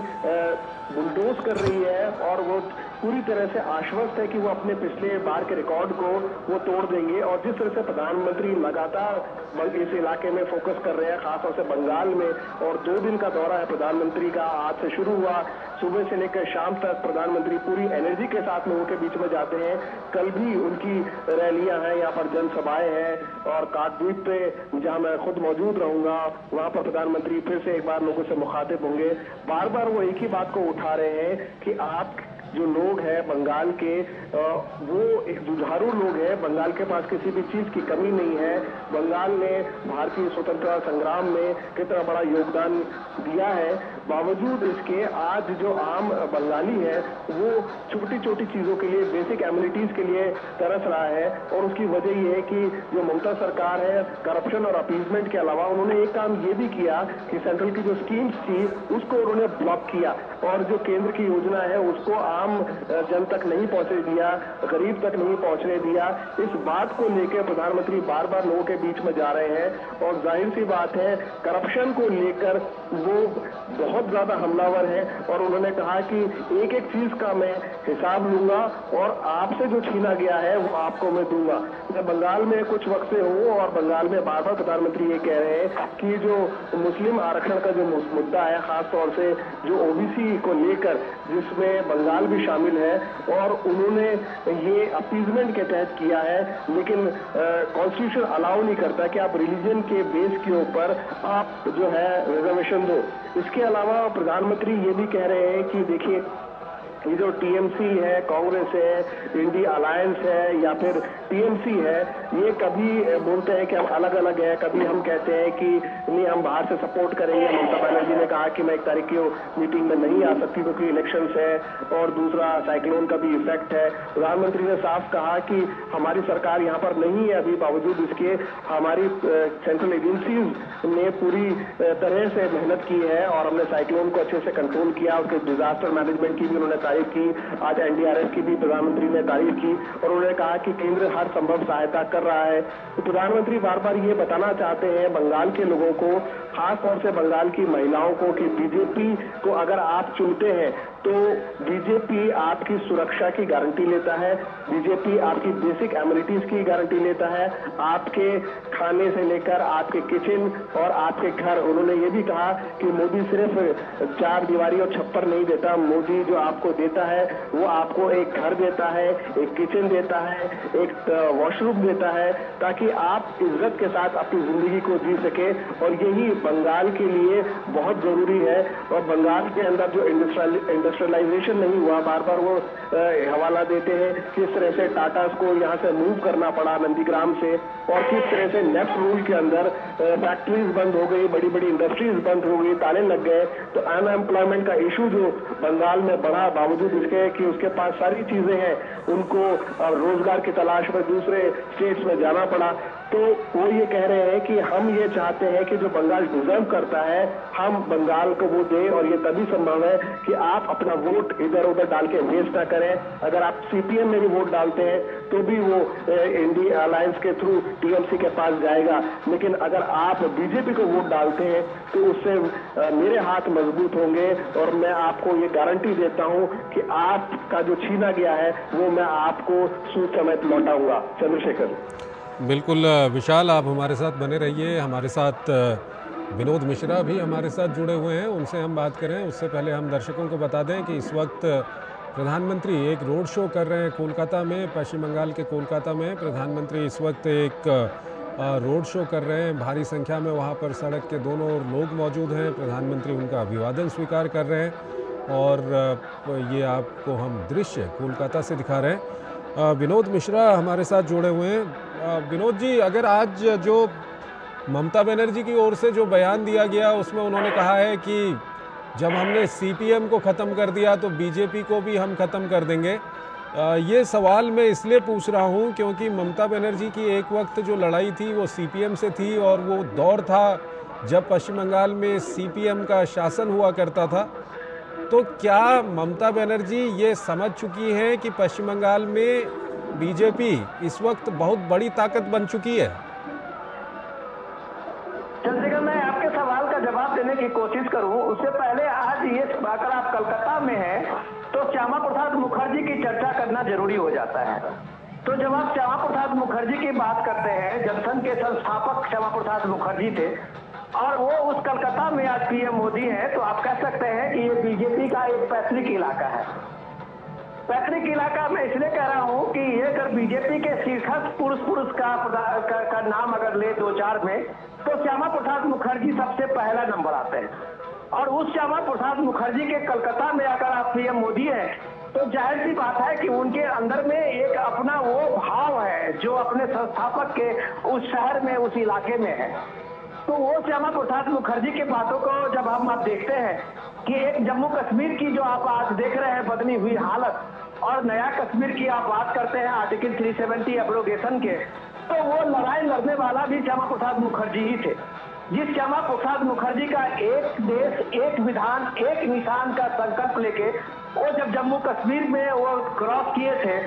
बुलडोज कर रही है, और वो पूरी तरह से आश्वस्त है कि वो अपने पिछले बार के रिकॉर्ड को वो तोड़ देंगे। और जिस तरह से प्रधानमंत्री लगातार इस इलाके में फोकस कर रहे हैं, खासतौर से बंगाल में, और 2 दिन का दौरा है प्रधानमंत्री का, आज से शुरू हुआ, सुबह से लेकर शाम तक प्रधानमंत्री पूरी एनर्जी के साथ लोगों के बीच में जाते हैं। कल भी उनकी रैलियां हैं, यहाँ पर जनसभाएं हैं, और काकद्वीप पे जहां मैं खुद मौजूद रहूंगा, वहां पर प्रधानमंत्री फिर से एक बार लोगों से मुखातिब होंगे। बार बार वो एक ही बात को उठा रहे हैं कि आप जो लोग हैं बंगाल के, वो एक जुझारू लोग हैं, बंगाल के पास किसी भी चीज की कमी नहीं है। बंगाल ने भारतीय स्वतंत्रता संग्राम में कितना बड़ा योगदान दिया है, बावजूद इसके आज जो आम बंगाली है वो छोटी छोटी चीजों के लिए, बेसिक एमिनिटीज के लिए तरस रहा है। और उसकी वजह ये है कि जो ममता सरकार है, करप्शन और अपीजमेंट के अलावा उन्होंने एक काम ये भी किया कि सेंट्रल की जो स्कीम्स थी उसको उन्होंने ब्लॉक किया, और जो केंद्र की योजना है उसको आम जन तक नहीं पहुंचने दिया, गरीब तक नहीं पहुंचने दिया। इस बात को लेकर प्रधानमंत्री बार बार लोगों के बीच में जा रहे हैं, और जाहिर सी बात है करप्शन को लेकर वो बहुत ज्यादा हमलावर है, और उन्होंने कहा कि एक एक चीज का मैं हिसाब लूंगा, और आपसे जो छीना गया है वो आपको मैं दूंगा। मैं बंगाल में कुछ वक्त से हूँ, और बंगाल में बार बार प्रधानमंत्री ये कह रहे हैं कि जो मुस्लिम आरक्षण का जो मुद्दा है, खासतौर से जो ओबीसी को लेकर, जिसमें बंगाल भी शामिल है, और उन्होंने ये अपीजमेंट के तहत किया है, लेकिन कॉन्स्टिट्यूशन अलाउ नहीं करता कि आप रिलीजन के बेस के ऊपर आप जो है रिजर्वेशन दो। इसके अलावा प्रधानमंत्री ये भी कह रहे हैं कि देखिए, ये जो टीएमसी है, कांग्रेस है, इंडिया अलायंस है, या फिर टीएमसी है, ये कभी बोलते हैं कि हम अलग अलग है, कभी हम कहते हैं कि नहीं हम बाहर से सपोर्ट करेंगे। ममता बनर्जी ने कहा कि मैं 1 तारीख की मीटिंग में नहीं आ सकती क्योंकि इलेक्शंस है, और दूसरा साइक्लोन का भी इफेक्ट है। प्रधानमंत्री ने साफ कहा कि हमारी सरकार यहाँ पर नहीं है अभी, बावजूद इसके हमारी सेंट्रल एजेंसीज ने पूरी तरह से मेहनत की है, और हमने साइक्लोन को अच्छे से कंट्रोल किया। उसके डिजास्टर मैनेजमेंट की भी उन्होंने तारीफ की, आज एनडीआरएफ की भी प्रधानमंत्री ने तारीफ की, और उन्होंने कहा कि केंद्र हर संभव सहायता कर रहा है। तो प्रधानमंत्री बार बार ये बताना चाहते हैं बंगाल के लोगों को, खास तौर से बंगाल की महिलाओं को, कि बीजेपी को अगर आप चुनते हैं तो बीजेपी आपकी सुरक्षा की गारंटी लेता है, बीजेपी आपकी बेसिक एमिनिटीज की गारंटी लेता है, आपके खाने से लेकर आपके किचन और आपके घर। उन्होंने ये भी कहा कि मोदी सिर्फ 4 दीवारी और छप्पर नहीं देता, मोदी जो आपको देता है वो आपको एक घर देता है, एक किचन देता है, एक वॉशरूम देता है, ताकि आप इज्जत के साथ अपनी जिंदगी को जी सके। और यही बंगाल के लिए बहुत जरूरी है। और बंगाल के अंदर जो इंडस्ट्रियलाइजेशन नहीं हुआ, बार बार वो हवाला देते हैं किस तरह से टाटा को यहाँ से मूव करना पड़ा नंदीग्राम से, और किस तरह से नेफ्ट रूल के अंदर फैक्ट्रीज बंद हो गई, बड़ी बड़ी इंडस्ट्रीज बंद हो गई, ताले लग गए। तो अनएम्प्लॉयमेंट का इशू जो बंगाल में बढ़ा, बावजूद इसके कि उसके पास सारी चीजें हैं, उनको रोजगार की तलाश में दूसरे स्टेट्स में जाना पड़ा। तो वो ये कह रहे हैं कि हम ये चाहते हैं कि जो बंगाल डिजर्व करता है हम बंगाल को वो दें, और ये तभी संभव है कि आप अपना वोट इधर उधर डाल के वेस्ट ना करें। अगर आप सीपीएम में भी वोट डालते हैं तो भी वो इंडिया अलायंस के थ्रू टीएमसी के पास जाएगा, लेकिन अगर आप बीजेपी को वोट डालते हैं तो उससे मेरे हाथ मजबूत होंगे। और मैं आपको ये गारंटी देता हूं कि आपका जो छीना गया है वो मैं आपको सूद समेत लौटाऊंगा। चंद्रशेखर। बिल्कुल विशाल, आप हमारे साथ बने रहिए। हमारे साथ विनोद मिश्रा भी हमारे साथ जुड़े हुए हैं, उनसे हम बात करें। उससे पहले हम दर्शकों को बता दें कि इस वक्त प्रधानमंत्री एक रोड शो कर रहे हैं कोलकाता में, पश्चिम बंगाल के कोलकाता में। प्रधानमंत्री इस वक्त एक रोड शो कर रहे हैं, भारी संख्या में वहाँ पर सड़क के दोनों ओर लोग मौजूद हैं। प्रधानमंत्री उनका अभिवादन स्वीकार कर रहे हैं और ये आपको हम दृश्य कोलकाता से दिखा रहे हैं। विनोद मिश्रा हमारे साथ जुड़े हुए हैं। विनोद जी, अगर आज जो ममता बनर्जी की ओर से जो बयान दिया गया उसमें उन्होंने कहा है कि जब हमने सीपीएम को ख़त्म कर दिया तो बीजेपी को भी हम ख़त्म कर देंगे। ये सवाल मैं इसलिए पूछ रहा हूँ क्योंकि ममता बनर्जी की एक वक्त जो लड़ाई थी वो सीपीएम से थी और वो दौर था जब पश्चिम बंगाल में सीपीएम का शासन हुआ करता था। तो क्या ममता बनर्जी ये समझ चुकी हैं कि पश्चिम बंगाल में बीजेपी इस वक्त बहुत बड़ी ताकत बन चुकी है? चंद्रशेखर, मैं आपके सवाल का जवाब देने की कोशिश करूं उससे पहले आज ये अगर आप कलकत्ता में हैं तो श्यामा प्रसाद मुखर्जी की चर्चा करना जरूरी हो जाता है। तो जब आप श्यामा प्रसाद मुखर्जी की बात करते हैं, जनसंघ के संस्थापक श्यामा प्रसाद मुखर्जी थे और वो उस कलकत्ता में आज पीएम मोदी है, तो आप कह सकते हैं कि ये बीजेपी का एक पैतृक इलाका है। पैतृक इलाका मैं इसलिए कह रहा हूं कि ये अगर बीजेपी के शीर्षक पुरुष का नाम अगर ले 2-4 में, तो श्यामा प्रसाद मुखर्जी सबसे पहला नंबर आते हैं। और उस श्यामा प्रसाद मुखर्जी के कलकत्ता में अगर आप पीएम मोदी है तो जाहिर सी बात है कि उनके अंदर में एक अपना वो भाव है जो अपने संस्थापक के उस शहर में, उस इलाके में है। तो वो श्यामा प्रसाद मुखर्जी की बातों को जब हम आप देखते हैं कि एक जम्मू कश्मीर की जो आप आज देख रहे हैं बदली हुई हालत, और नया कश्मीर की आप बात करते हैं आर्टिकल 370 एब्रोगेशन के, तो वो लड़ाई लड़ने वाला भी श्यामा प्रसाद मुखर्जी ही थे। जिस श्यामा प्रसाद मुखर्जी का एक देश, एक विधान, एक निशान का संकल्प लेके वो जब जम्मू कश्मीर में वो क्रॉस किए थे,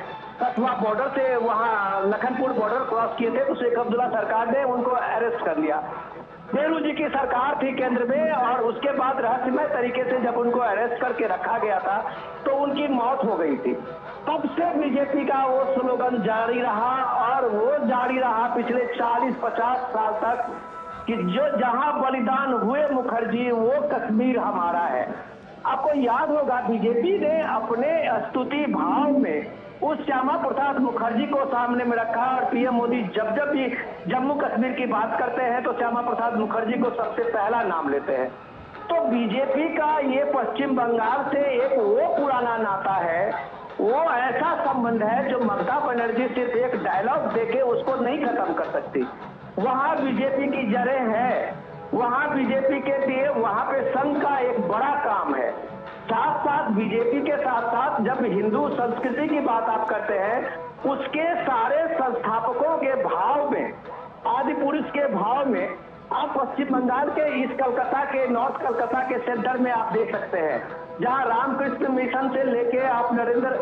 कठुआ बॉर्डर से वहाँ लखनपुर बॉर्डर क्रॉस किए थे, तो शेख अब्दुल्ला सरकार ने उनको अरेस्ट कर लिया। नेहरू जी की सरकार थी केंद्र में, और उसके बाद रहस्यमय तरीके से जब उनको अरेस्ट करके रखा गया था तो उनकी मौत हो गई थी। तब से बीजेपी का वो स्लोगन जारी रहा, और वो जारी रहा पिछले 40-50 साल तक कि जो जहां बलिदान हुए मुखर्जी वो कश्मीर हमारा है। आपको याद होगा बीजेपी ने अपने स्तुति भाव में उस श्यामा प्रसाद मुखर्जी को सामने में रखा, और पीएम मोदी जब जब भी जम्मू कश्मीर की बात करते हैं तो श्यामा प्रसाद मुखर्जी को सबसे पहला नाम लेते हैं। तो बीजेपी का ये पश्चिम बंगाल से एक वो पुराना नाता है, वो ऐसा संबंध है जो ममता बनर्जी सिर्फ एक डायलॉग देके उसको नहीं खत्म कर सकती। वहां बीजेपी की जड़ें हैं, वहां बीजेपी के लिए वहां पे संघ का एक बड़ा काम है। साथ साथ बीजेपी के साथ साथ जब हिंदू संस्कृति की बात आप करते हैं, उसके सारे संस्थापकों के भाव में, आदि पुरुष के भाव में आप पश्चिम बंगाल के इस कलकत्ता के नॉर्थ कलकत्ता के सेंटर में आप देख सकते हैं, जहां रामकृष्ण मिशन से लेके आप नरेंद्र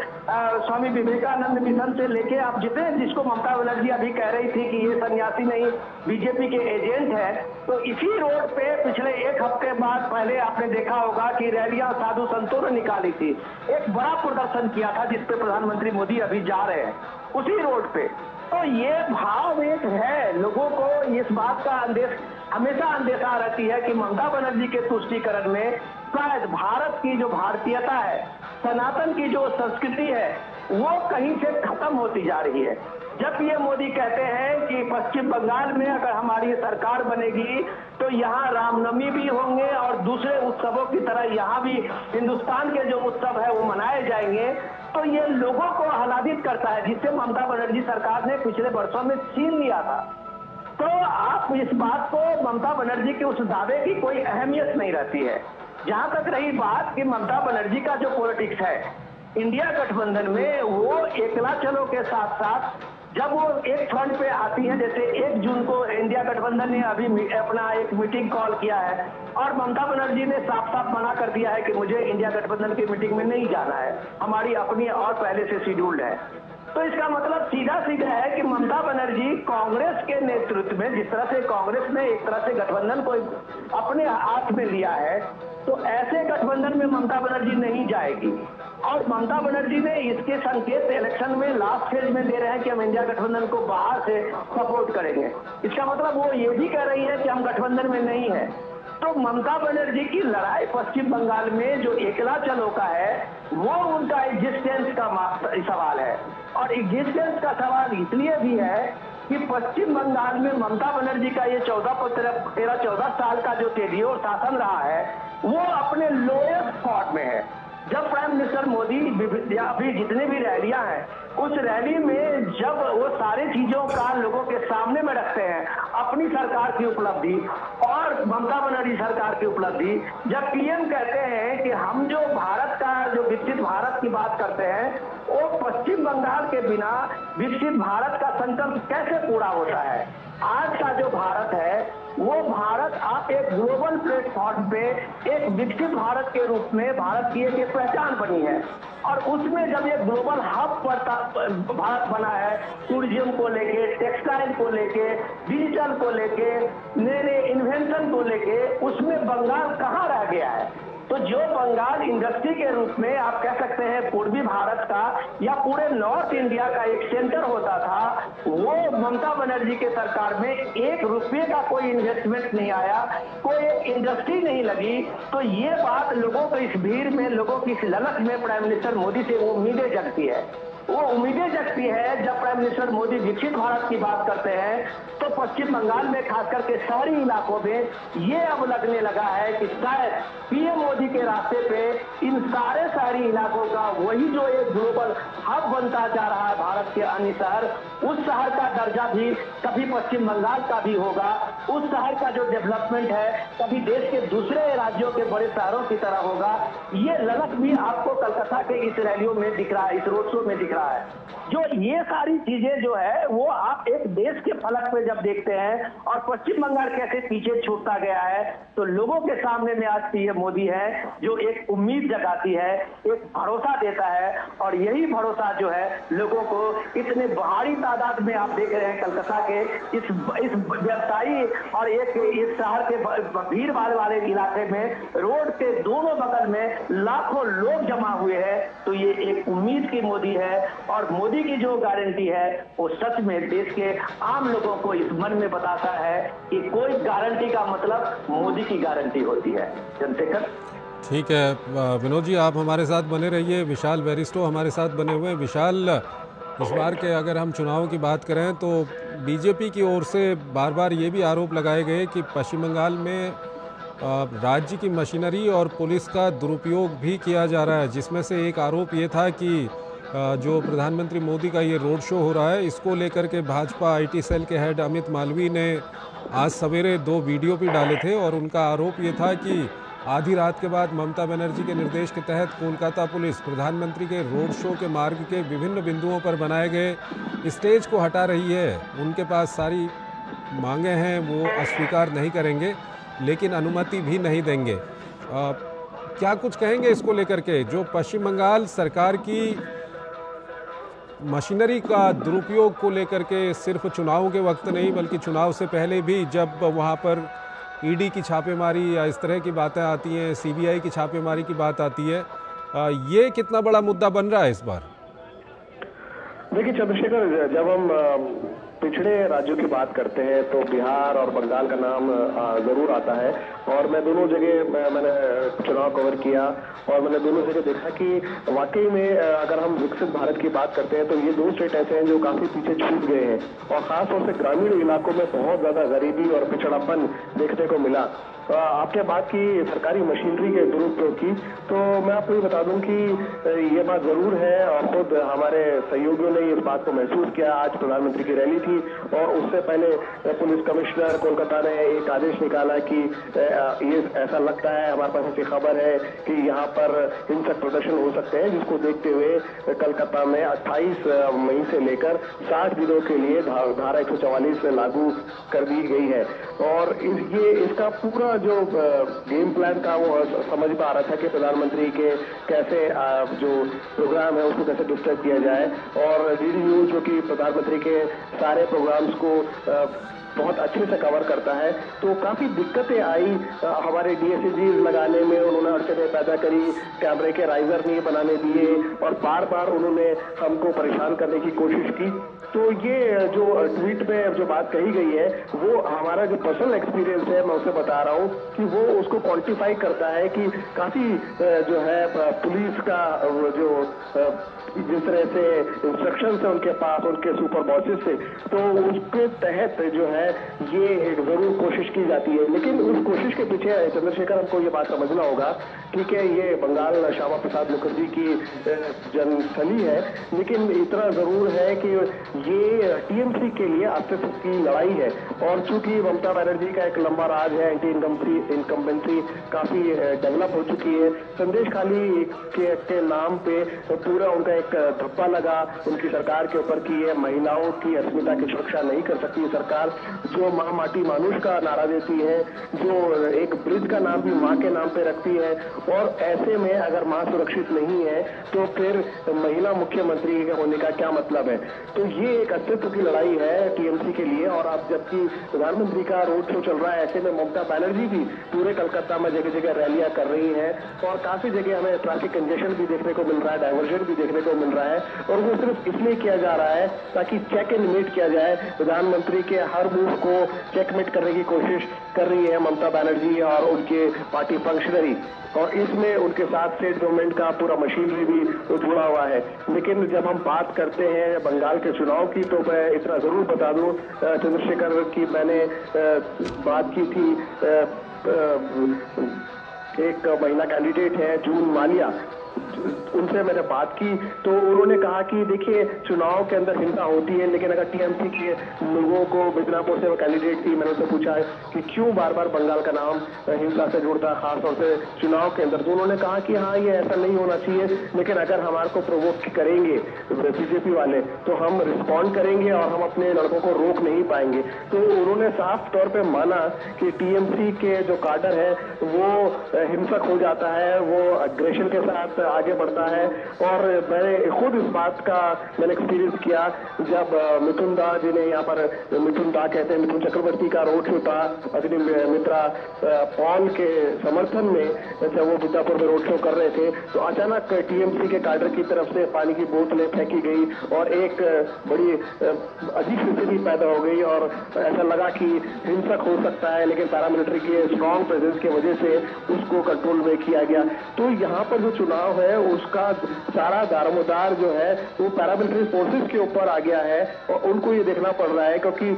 स्वामी विवेकानंद मिशन से लेके आप जितने, जिसको ममता बनर्जी अभी कह रही थी कि ये सन्यासी नहीं बीजेपी के एजेंट है, तो इसी रोड पे पिछले एक हफ्ते बाद पहले आपने देखा होगा कि रैलियां साधु संतों ने निकाली थी, एक बड़ा प्रदर्शन किया था जिसपे प्रधानमंत्री मोदी अभी जा रहे हैं उसी रोड पे। तो ये भाव एक है, लोगों को इस बात का हमेशा अंदेशा रहती है कि ममता बनर्जी के तुष्टीकरण में शायद भारत की जो भारतीयता है, सनातन की जो संस्कृति है, वो कहीं से खत्म होती जा रही है। जब ये मोदी कहते हैं कि पश्चिम बंगाल में अगर हमारी सरकार बनेगी तो यहाँ रामनवमी भी होंगे और दूसरे उत्सवों की तरह यहाँ भी हिंदुस्तान के जो उत्सव है वो मनाए जाएंगे, तो ये लोगों को आह्लादित करता है, जिससे ममता बनर्जी सरकार ने पिछले वर्षों में छीन लिया था। तो आप इस बात को, ममता बनर्जी के उस दावे की कोई अहमियत नहीं रहती है। जहां तक रही बात कि ममता बनर्जी का जो पॉलिटिक्स है इंडिया गठबंधन में, वो एकला चलो के साथ साथ जब वो एक फ्रंट पे आती है, जैसे 1 जून को इंडिया गठबंधन ने अभी अपना एक मीटिंग कॉल किया है और ममता बनर्जी ने साफ साफ मना कर दिया है कि मुझे इंडिया गठबंधन की मीटिंग में नहीं जाना है, हमारी अपनी और पहले से शेड्यूल्ड है। तो इसका मतलब सीधा सीधा है कि ममता बनर्जी कांग्रेस के नेतृत्व में, जिस तरह से कांग्रेस ने एक तरह से गठबंधन को अपने हाथ में लिया है, तो ऐसे गठबंधन में ममता बनर्जी नहीं जाएगी। और ममता बनर्जी ने इसके संकेत इलेक्शन में लास्ट फेज में दे रहे हैं कि हम इंडिया गठबंधन को बाहर से सपोर्ट करेंगे। इसका मतलब वो ये भी कह रही है कि हम गठबंधन में नहीं है। तो ममता बनर्जी की लड़ाई पश्चिम बंगाल में जो एकला चलो का है, वो उनका एग्जिस्टेंस का सवाल है। और एग्जिस्टेंस का सवाल इसलिए भी है कि पश्चिम बंगाल में ममता बनर्जी का ये 14 साल का जो टेन्योर शासन रहा है, वो अपने लोएस्ट स्पॉट में है। जब प्राइम मिनिस्टर मोदी अभी जितनी भी रैलियां हैं, उस रैली में जब वो सारी चीजों का लोगों के सामने में रखते हैं, अपनी सरकार की उपलब्धि और ममता बनर्जी सरकार की उपलब्धि, जब पीएम कहते हैं कि हम जो भारत का जो विकसित भारत की बात करते हैं, वो पश्चिम बंगाल के बिना विकसित भारत का संकल्प कैसे पूरा होता है। आज का जो भारत है, वो भारत आप एक ग्लोबल प्लेटफॉर्म पे एक विकसित भारत के रूप में भारत की एक पहचान बनी है। और उसमें जब ये ग्लोबल हब भारत बना है, टूरिज्म को लेके, टेक्सटाइल को लेके, डिजिटल को लेके, नए नए इन्वेंशन को लेके, उसमें बंगाल कहाँ रह गया है। तो जो बंगाल इंडस्ट्री के रूप में आप कह सकते हैं पूर्वी भारत का या पूरे नॉर्थ इंडिया का एक सेंटर होता था, वो ममता बनर्जी के सरकार में 1 रुपये का कोई इन्वेस्टमेंट नहीं आया, कोई एक इंडस्ट्री नहीं लगी। तो ये बात लोगों को, इस भीड़ में, लोगों की इस ललक में प्राइम मिनिस्टर मोदी से वो उम्मीदें जगती है। वो उम्मीदें जगती है जब प्राइम मिनिस्टर मोदी विकसित भारत की बात करते हैं, तो पश्चिम बंगाल में खास करके शहरी इलाकों में ये अब लगने लगा है कि शायद पीएम मोदी के रास्ते पे इन सारे शहरी इलाकों का वही जो एक ग्लोबल हब बनता जा रहा है भारत के अन्य शहर, उस शहर का दर्जा भी कभी पश्चिम बंगाल का भी होगा। उस शहर का जो डेवलपमेंट है कभी देश के दूसरे राज्यों के बड़े शहरों की तरह होगा। ये ललक भी आपको कलकत्ता के इस रैलियों में दिख रहा है, इस रोड शो में दिख रहा है। जो ये सारी चीजें जो है वो आप एक देश के फलक पे जब देखते हैं और पश्चिम बंगाल कैसे पीछे छूटता गया है, तो लोगों के सामने में आज पीएम मोदी है जो एक उम्मीद जगाती है, एक भरोसा देता है। और यही भरोसा जो है लोगों को इतने भारी तादाद में आप देख रहे हैं कलकत्ता के इस व्यवसायी और एक इस शहर के भीड़ भाड़ वाले इलाके में रोड के दोनों बगल में लाखों लोग जमा हुए हैं। तो ये एक उम्मीद की मोदी है और मोदी की जो गारंटी है वो सच में देश के आम लोगों को इस मन में बताता है कि कोई गारंटी का मतलब मोदी की गारंटी होती है। चंद्रशेखर, ठीक है विनोद जी, आप हमारे साथ बने रहिए। विशाल बैरिस्टो हमारे साथ बने हुए हैं। विशाल, इस बार के अगर हम चुनाव की बात करें तो बीजेपी की ओर से बार बार ये भी आरोप लगाए गए कि पश्चिम बंगाल में राज्य की मशीनरी और पुलिस का दुरुपयोग भी किया जा रहा है, जिसमें से एक आरोप ये था कि जो प्रधानमंत्री मोदी का ये रोड शो हो रहा है, इसको लेकर के भाजपा आईटी सेल के हेड अमित मालवीय ने आज सवेरे 2 वीडियो भी डाले थे और उनका आरोप ये था कि आधी रात के बाद ममता बनर्जी के निर्देश के तहत कोलकाता पुलिस प्रधानमंत्री के रोड शो के मार्ग के विभिन्न बिंदुओं पर बनाए गए स्टेज को हटा रही है। उनके पास सारी मांगे हैं वो अस्वीकार नहीं करेंगे, लेकिन अनुमति भी नहीं देंगे। क्या कुछ कहेंगे इसको लेकर के, जो पश्चिम बंगाल सरकार की मशीनरी का दुरुपयोग को लेकर के सिर्फ चुनाव के वक्त नहीं बल्कि चुनाव से पहले भी जब वहाँ पर ईडी की छापेमारी या इस तरह की बातें आती हैं, सीबीआई की छापेमारी की बात आती है, ये कितना बड़ा मुद्दा बन रहा है इस बार? देखिए चंद्रशेखर, जब हम पिछड़े राज्यों की बात करते हैं तो बिहार और बंगाल का नाम जरूर आता है। और मैं दोनों जगह मैंने चुनाव कवर किया और मैंने दोनों जगह देखा कि वाकई में अगर हम विकसित भारत की बात करते हैं तो ये दो स्टेट ऐसे हैं जो काफी पीछे छूट गए हैं और खासतौर से ग्रामीण इलाकों में बहुत ज्यादा गरीबी और पिछड़ापन देखने को मिला। आपने बात की सरकारी मशीनरी के दुरुपयोग की, तो मैं आपको ये बता दूं कि ये बात जरूर है और खुद हमारे सहयोगियों ने इस बात को महसूस किया। आज प्रधानमंत्री की रैली थी और उससे पहले पुलिस कमिश्नर कोलकाता ने एक आदेश निकाला कि ये ऐसा लगता है, हमारे पास ऐसी खबर है कि यहाँ पर हिंसक प्रदर्शन हो सकते हैं, जिसको देखते हुए कलकत्ता में 28 मई से लेकर 60 दिनों के लिए धारा 144 लागू कर दी गई है। और इसका पूरा जो गेम प्लान था वो समझ में आ रहा था कि प्रधानमंत्री के कैसे जो प्रोग्राम है उसको कैसे डिस्टर्ब किया जाए। और डीडी न्यूज जो कि प्रधानमंत्री के सारे प्रोग्राम्स को बहुत अच्छे से कवर करता है, तो काफी दिक्कतें आई हमारे डीएसएजीज लगाने में। उन्होंने अड़चनें पैदा करी, कैमरे के राइजर नहीं बनाने दिए और बार बार उन्होंने हमको परेशान करने की कोशिश की। तो ये जो ट्वीट में जो बात कही गई है वो हमारा जो पर्सनल एक्सपीरियंस है, मैं उसे बता रहा हूँ कि वो उसको क्वांटिफाई करता है कि काफी जो है पुलिस का जो जिस तरह से इंस्ट्रक्शन है उनके पास उनके सुपर बॉसेस से, तो उसके तहत जो है ये एक जरूर कोशिश की जाती है। लेकिन उस कोशिश के पीछे चंद्रशेखर हमको ये बात समझना होगा, ठीक है ये बंगाल श्यामा प्रसाद मुखर्जी की जन्मस्थली है, लेकिन इतना जरूर है कि ये टीएमसी के लिए अस्तित्व की लड़ाई है। और चूंकि ममता बनर्जी का एक लंबा राज है, एंटी इनकम्बेंसी काफी डेवलप हो चुकी है, संदेश खाली के नाम पे पूरा उनका एक धब्बा लगा उनकी सरकार के ऊपर कि ये महिलाओं की अस्मिता की सुरक्षा नहीं कर सकती सरकार, जो माँ माटी मानुष का नारा देती है, जो एक ब्रिज का नाम भी माँ के नाम पे रखती है। और ऐसे में अगर माँ सुरक्षित नहीं है तो फिर महिला मुख्यमंत्री होने का क्या मतलब है। तो ये एक अस्तित्व की लड़ाई है टीएमसी के लिए। और अब जबकि प्रधानमंत्री का रोड शो चल रहा है, ऐसे में ममता बनर्जी भी पूरे कलकत्ता में जगह जगह रैलियां कर रही हैं और काफी जगह हमें ट्रैफिक कंजेशन भी देखने को मिल रहा है, डाइवर्जन भी देखने को मिल रहा है। और वो सिर्फ इसलिए किया जा रहा है ताकि चेक एंड मेट किया जाए। प्रधानमंत्री के हर मूव को चेकमेट करने की कोशिश कर रही है ममता बनर्जी और उनके पार्टी फंक्शनरी, और इसमें उनके साथ स्टेट गवर्नमेंट का पूरा मशीनरी भी जुड़ा हुआ है। लेकिन जब हम बात करते हैं बंगाल के चुनाव की, तो मैं इतना जरूर बता दूं चंद्रशेखर की मैंने बात की थी, एक महिला कैंडिडेट है जून मालिया, उनसे मैंने बात की तो उन्होंने कहा कि देखिए चुनाव के अंदर हिंसा होती है, लेकिन अगर टीएमसी के लोगों को मिदनापुर से वो कैंडिडेट थी, मैंने उनसे पूछा कि क्यों बार बार बंगाल का नाम हिंसा से जुड़ता है खासतौर से चुनाव के अंदर, तो उन्होंने कहा कि हाँ ये ऐसा नहीं होना चाहिए, लेकिन अगर हमारे को प्रोवोक करेंगे बीजेपी वाले तो हम रिस्पॉन्ड करेंगे और हम अपने लड़कों को रोक नहीं पाएंगे। तो उन्होंने साफ तौर पर माना कि टीएमसी के जो काडर है वो हिंसक हो जाता है, वो अग्रेशन के साथ आगे बढ़ता है। और मैंने खुद इस बात का मैंने एक्सपीरियंस किया जब मिथुन दा, जिन्हें यहाँ पर मिथुन दा कहते हैं, मिथुन चक्रवर्ती का रोड शो था अग्नि मित्रा पॉल के समर्थन में, जब वो मिर्जापुर में रोड शो कर रहे थे तो अचानक टीएमसी के काडर की तरफ से पानी की बोतलें फेंकी गई और एक बड़ी अजीब स्थिति पैदा हो गई और ऐसा लगा कि हिंसक हो सकता है, लेकिन पैरामिलिट्री के स्ट्रॉन्ग प्रेजेंस की वजह से उसको कंट्रोल में किया गया। तो यहाँ पर जो चुनाव है उसका सारा दारोमदार जो है वो पैरामिलिट्री फोर्सेस के ऊपर आ गया है और उनको ये देखना पड़ रहा है, क्योंकि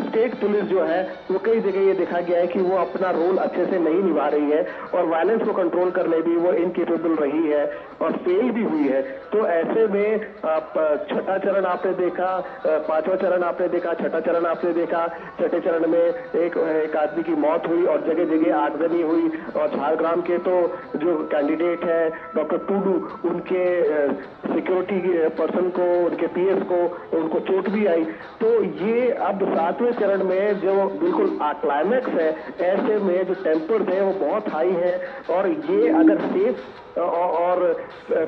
स्टेट पुलिस जो है वो कई जगह ये देखा गया है कि वो अपना रोल अच्छे से नहीं निभा रही है और वायलेंस को कंट्रोल करने भी वो इनकेपेबल रही है और फेल भी हुई है। तो ऐसे में छठा चरण आपने देखा, पांचवा चरण आपने देखा, छठा चरण आपने देखा, छठे चरण में एक आदमी की मौत हुई और जगह जगह आगजनी हुई। और झारग्राम के तो जो कैंडिडेट है डॉक्टर टूडू, उनके सिक्योरिटी पर्सन को, उनके पीएस को, उनको चोट भी आई। तो ये अब 7वें चरण में जो बिल्कुल क्लाइमैक्स है, ऐसे में जो टेम्पर्स है वो बहुत हाई है। और ये अगर सेफ और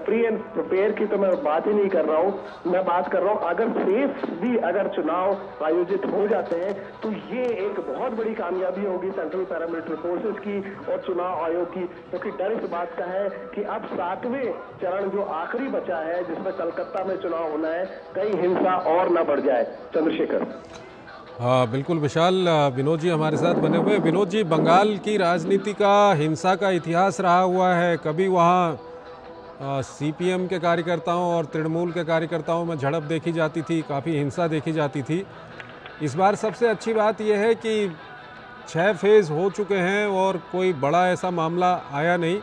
फ्री एंड प्रिपेयर की तो मैं बात ही नहीं कर रहा हूं, मैं बात कर रहा हूं अगर सेफ भी अगर चुनाव आयोजित हो जाते हैं तो ये एक बहुत बड़ी कामयाबी होगी सेंट्रल पैरामिलिट्री फोर्सेस की और चुनाव आयोग की, क्योंकि डर इस बात का है कि अब 7वें चरण जो आखिरी बचा है, जिसमें कलकत्ता में चुनाव होना है, कहीं हिंसा और ना बढ़ जाए। चंद्रशेखर। हाँ बिल्कुल विशाल, विनोद जी हमारे साथ बने हुए। विनोद जी, बंगाल की राजनीति का हिंसा का इतिहास रहा हुआ है, कभी वहाँ सीपीएम के कार्यकर्ताओं और तृणमूल के कार्यकर्ताओं में झड़प देखी जाती थी, काफ़ी हिंसा देखी जाती थी। इस बार सबसे अच्छी बात यह है कि 6 फेज़ हो चुके हैं और कोई बड़ा ऐसा मामला आया नहीं।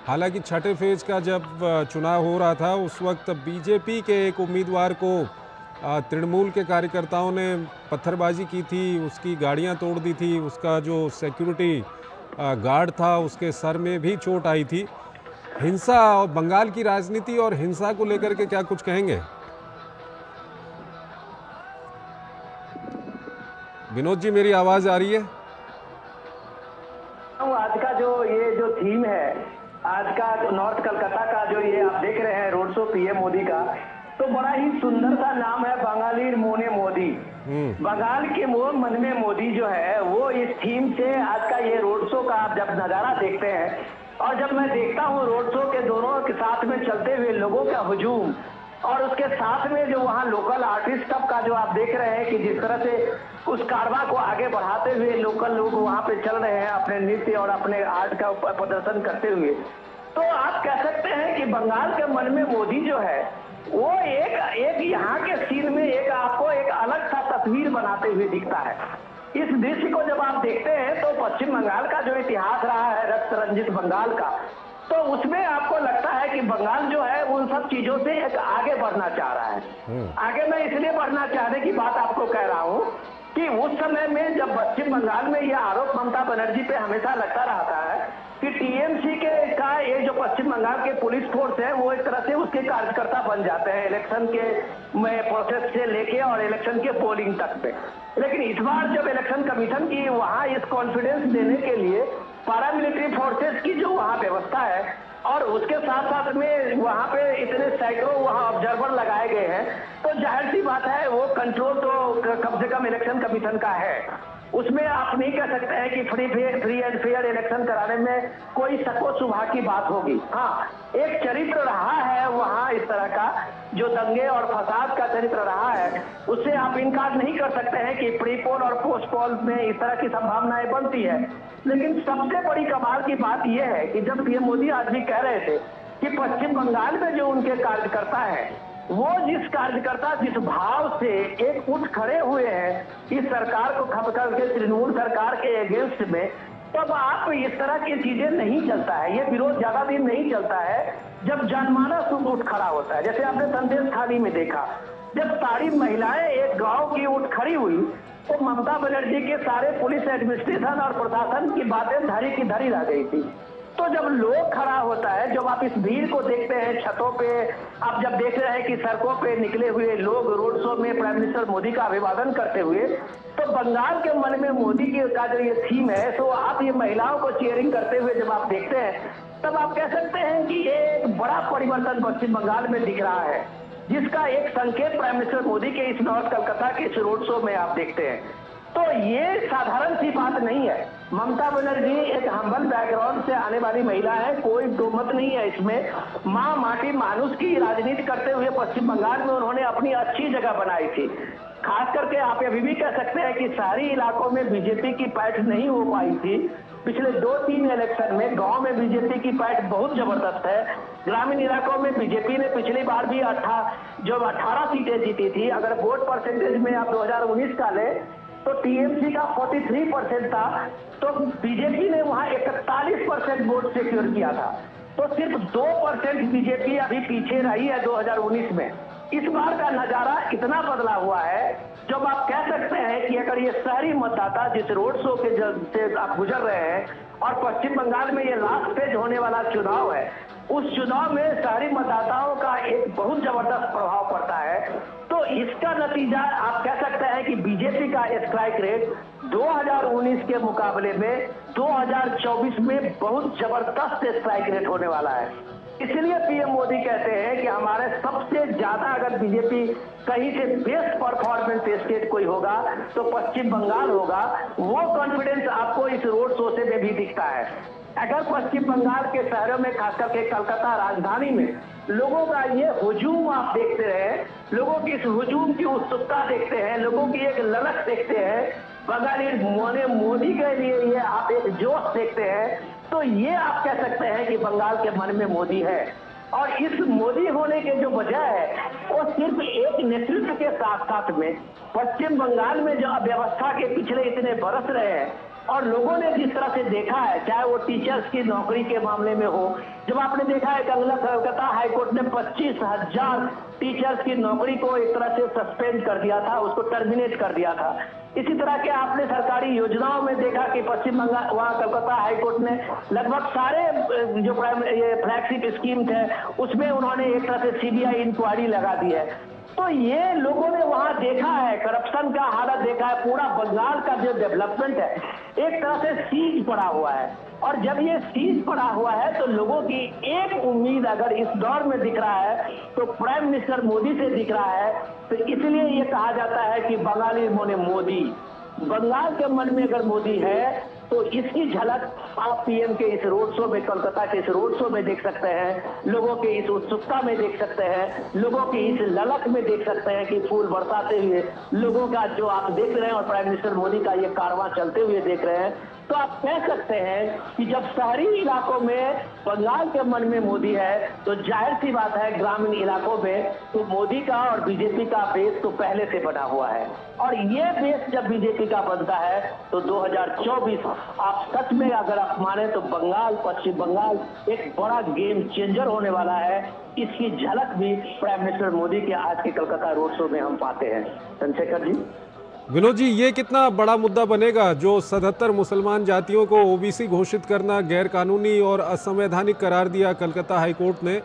हालांकि 6ठे फेज़ का जब चुनाव हो रहा था उस वक्त बीजेपी के एक उम्मीदवार को तृणमूल के कार्यकर्ताओं ने पत्थरबाजी की थी, उसकी गाड़ियां तोड़ दी थी, उसका जो सिक्योरिटी गार्ड था उसके सर में भी चोट आई थी। हिंसा और बंगाल की राजनीति और हिंसा को लेकर के क्या कुछ कहेंगे? विनोद जी, मेरी आवाज आ रही है? आज का जो थीम है, आज का नॉर्थ कलकत्ता का जो ये आप देख रहे हैं रोड शो पीएम मोदी का, तो बड़ा ही सुंदर सा नाम है बंगाली मोने मोदी। बंगाल के मन में मोदी जो है वो इस थीम से आज का ये रोड शो का आप जब नजारा देखते हैं और जब मैं देखता हूँ रोड शो के दोनों के साथ में चलते हुए लोगों का हुजूम और उसके साथ में जो वहाँ लोकल आर्टिस्ट सब का जो आप देख रहे हैं कि जिस तरह से उस कारवा को आगे बढ़ाते हुए लोकल लोग वहाँ पे चल रहे हैं अपने नृत्य और अपने आर्ट का प्रदर्शन करते हुए, तो आप कह सकते हैं कि बंगाल के मन में मोदी जो है वो एक यहाँ के सीन में एक आपको एक अलग सा तस्वीर बनाते हुए दिखता है। इस दृश्य को जब आप देखते हैं तो पश्चिम बंगाल का जो इतिहास रहा है रक्त रंजित बंगाल का, तो उसमें आपको लगता है कि बंगाल जो है उन सब चीजों से एक आगे बढ़ना चाह रहा है। आगे मैं इसलिए बढ़ना चाहने की बात आपको कह रहा हूँ कि उस समय में जब पश्चिम बंगाल में यह आरोप ममता बनर्जी पे हमेशा लगता रहता है कि टीएमसी का ये जो पश्चिम बंगाल के पुलिस फोर्स है वो एक तरह से उसके कार्यकर्ता बन जाते हैं इलेक्शन के प्रोसेस से लेके और इलेक्शन के पोलिंग तक पे। लेकिन इस बार जब इलेक्शन कमीशन की वहाँ इस कॉन्फिडेंस देने के लिए पैरामिलिट्री फोर्सेस की जो वहाँ व्यवस्था है और उसके साथ साथ में वहाँ पे इतने सैकड़ों वहाँ ऑब्जर्वर लगाए गए हैं, तो जाहिर सी बात है वो कंट्रोल तो कम से कम इलेक्शन कमीशन का है। उसमें आप नहीं कह सकते हैं कि फ्री एंड फेयर इलेक्शन कराने में कोई शको शुबा की बात होगी। हाँ, एक चरित्र रहा है वहाँ इस तरह का जो दंगे और फसाद का चरित्र रहा है, उससे आप इनकार नहीं कर सकते हैं कि प्री पोल और पोस्ट पोल में इस तरह की संभावनाएं बनती है। लेकिन सबसे बड़ी कमाल की बात यह है कि जब पीएम मोदी आज भी कह रहे थे कि पश्चिम बंगाल में जो उनके कार्यकर्ता है वो जिस भाव से एक उठ खड़े हुए हैं इस सरकार को खपकर के तृणमूल सरकार के अगेंस्ट में, तब आप इस तरह की चीजें नहीं चलता है, ये विरोध ज्यादा दिन नहीं चलता है जब जनमानस उठ खड़ा होता है। जैसे आपने संदेश खाली में देखा, जब सारी महिलाएं एक गांव की उठ खड़ी हुई तो ममता बनर्जी के सारे पुलिस एडमिनिस्ट्रेशन और प्रशासन की बातें धरी की धरी रह गई थी। तो जब लोग खड़ा होता है, जब आप इस भीड़ को देखते हैं छतों पे, आप जब देख रहे हैं कि सड़कों पे निकले हुए लोग रोड शो में प्राइम मिनिस्टर मोदी का अभिवादन करते हुए, तो बंगाल के मन में मोदी का जो ये थीम है, तो आप ये महिलाओं को चीयरिंग करते हुए जब आप देखते हैं तब आप कह सकते हैं कि ये एक बड़ा परिवर्तन पश्चिम बंगाल में दिख रहा है, जिसका एक संकेत प्राइम मिनिस्टर मोदी के इस नॉर्थ कलकत्ता के इस रोड शो में आप देखते हैं। तो ये साधारण सी बात नहीं है। ममता बनर्जी एक हम्बल बैकग्राउंड से आने वाली महिला है, कोई दो मत नहीं है इसमें। माँ माटी मानुष की राजनीति करते हुए पश्चिम बंगाल में उन्होंने अपनी अच्छी जगह बनाई थी। खास करके आप अभी भी कह सकते हैं कि शहरी इलाकों में बीजेपी की पैठ नहीं हो पाई थी। पिछले 2-3 इलेक्शन में गांव में बीजेपी की पैठ बहुत जबरदस्त है। ग्रामीण इलाकों में बीजेपी ने पिछली बार भी 18 सीटें जीती थी। अगर वोट परसेंटेज में आप 2019 का ले तो टीएमसी का 43% था, तो बीजेपी ने वहां 41% वोट सिक्योर किया था। तो सिर्फ 2% बीजेपी अभी पीछे रही है 2019 में। इस बार का नजारा इतना बदला हुआ है जब आप कह सकते हैं कि अगर ये शहरी मतदाता जिस रोड शो के से आप गुजर रहे हैं और पश्चिम बंगाल में ये लास्ट फेज होने वाला चुनाव है, उस चुनाव में शहरी मतदाताओं का एक बहुत जबरदस्त प्रभाव पड़ता है। तो इसका नतीजा आप कह सकते हैं कि बीजेपी का स्ट्राइक रेट 2019 के मुकाबले में 2024 में बहुत जबरदस्त स्ट्राइक रेट होने वाला है। इसलिए पीएम मोदी कहते हैं कि हमारे सबसे ज्यादा अगर बीजेपी कहीं से बेस्ट परफॉर्मेंस स्टेट कोई होगा तो पश्चिम बंगाल होगा। वो कॉन्फिडेंस आपको इस रोड शो से में भी दिखता है। अगर पश्चिम बंगाल के शहरों में, खासकर के कलकत्ता राजधानी में, लोगों का ये हुजूम आप देखते हैं, लोगों की इस हुजूम की उत्सुकता देखते हैं, लोगों की एक ललक देखते हैं, बंगाली मोदी के लिए ये आप एक जोश देखते हैं, तो ये आप कह सकते हैं कि बंगाल के मन में मोदी है। और इस मोदी होने के जो वजह है वो सिर्फ एक नेतृत्व के साथ साथ में पश्चिम बंगाल में जो अव्यवस्था के पिछले इतने बरस रहे हैं और लोगों ने जिस तरह से देखा है, चाहे वो टीचर्स की नौकरी के मामले में हो, जब आपने देखा है कलकत्ता हाईकोर्ट ने 25,000 टीचर्स की नौकरी को एक तरह से सस्पेंड कर दिया था, उसको टर्मिनेट कर दिया था। इसी तरह के आपने सरकारी योजनाओं में देखा कि पश्चिम बंगाल, वहाँ कलकत्ता हाईकोर्ट ने लगभग सारे जो फ्लैगशिप स्कीम थे उसमें उन्होंने एक तरह से सीबीआई इंक्वायरी लगा दी है। तो ये लोगों ने वहां देखा है, करप्शन का हालत देखा है, पूरा बंगाल का जो डेवलपमेंट है एक तरह से सीज पड़ा हुआ है। और जब ये सीज पड़ा हुआ है तो लोगों की एक उम्मीद अगर इस दौर में दिख रहा है तो प्राइम मिनिस्टर मोदी से दिख रहा है। तो इसलिए ये कहा जाता है कि बंगाली मोने मोदी, बंगाल के मन में अगर मोदी है तो इसकी झलक आप पीएम के इस रोड शो में, कोलकाता के इस रोड शो में देख सकते हैं, लोगों के इस उत्सुकता में देख सकते हैं, लोगों की इस ललक में देख सकते हैं कि फूल बरसाते हुए लोगों का जो आप देख रहे हैं और प्राइम मिनिस्टर मोदी का ये कारवां चलते हुए देख रहे हैं। तो आप कह सकते हैं कि जब शहरी इलाकों में बंगाल के मन में मोदी है तो जाहिर सी बात है ग्रामीण इलाकों में तो मोदी का और बीजेपी का बेस तो पहले से बना हुआ है। और ये बेस जब बीजेपी का बनता है तो 2024 आप सच में अगर आप माने तो बंगाल, पश्चिम बंगाल एक बड़ा गेम चेंजर होने वाला है। इसकी झलक भी प्राइम मिनिस्टर मोदी के आज के कलकत्ता रोड शो में हम पाते हैं। चंद्रशेखर जी। विनोद जी, ये कितना बड़ा मुद्दा बनेगा जो 77 मुसलमान जातियों को ओबीसी घोषित करना गैर कानूनी और असंवैधानिक करार दिया कलकत्ता हाईकोर्ट ने,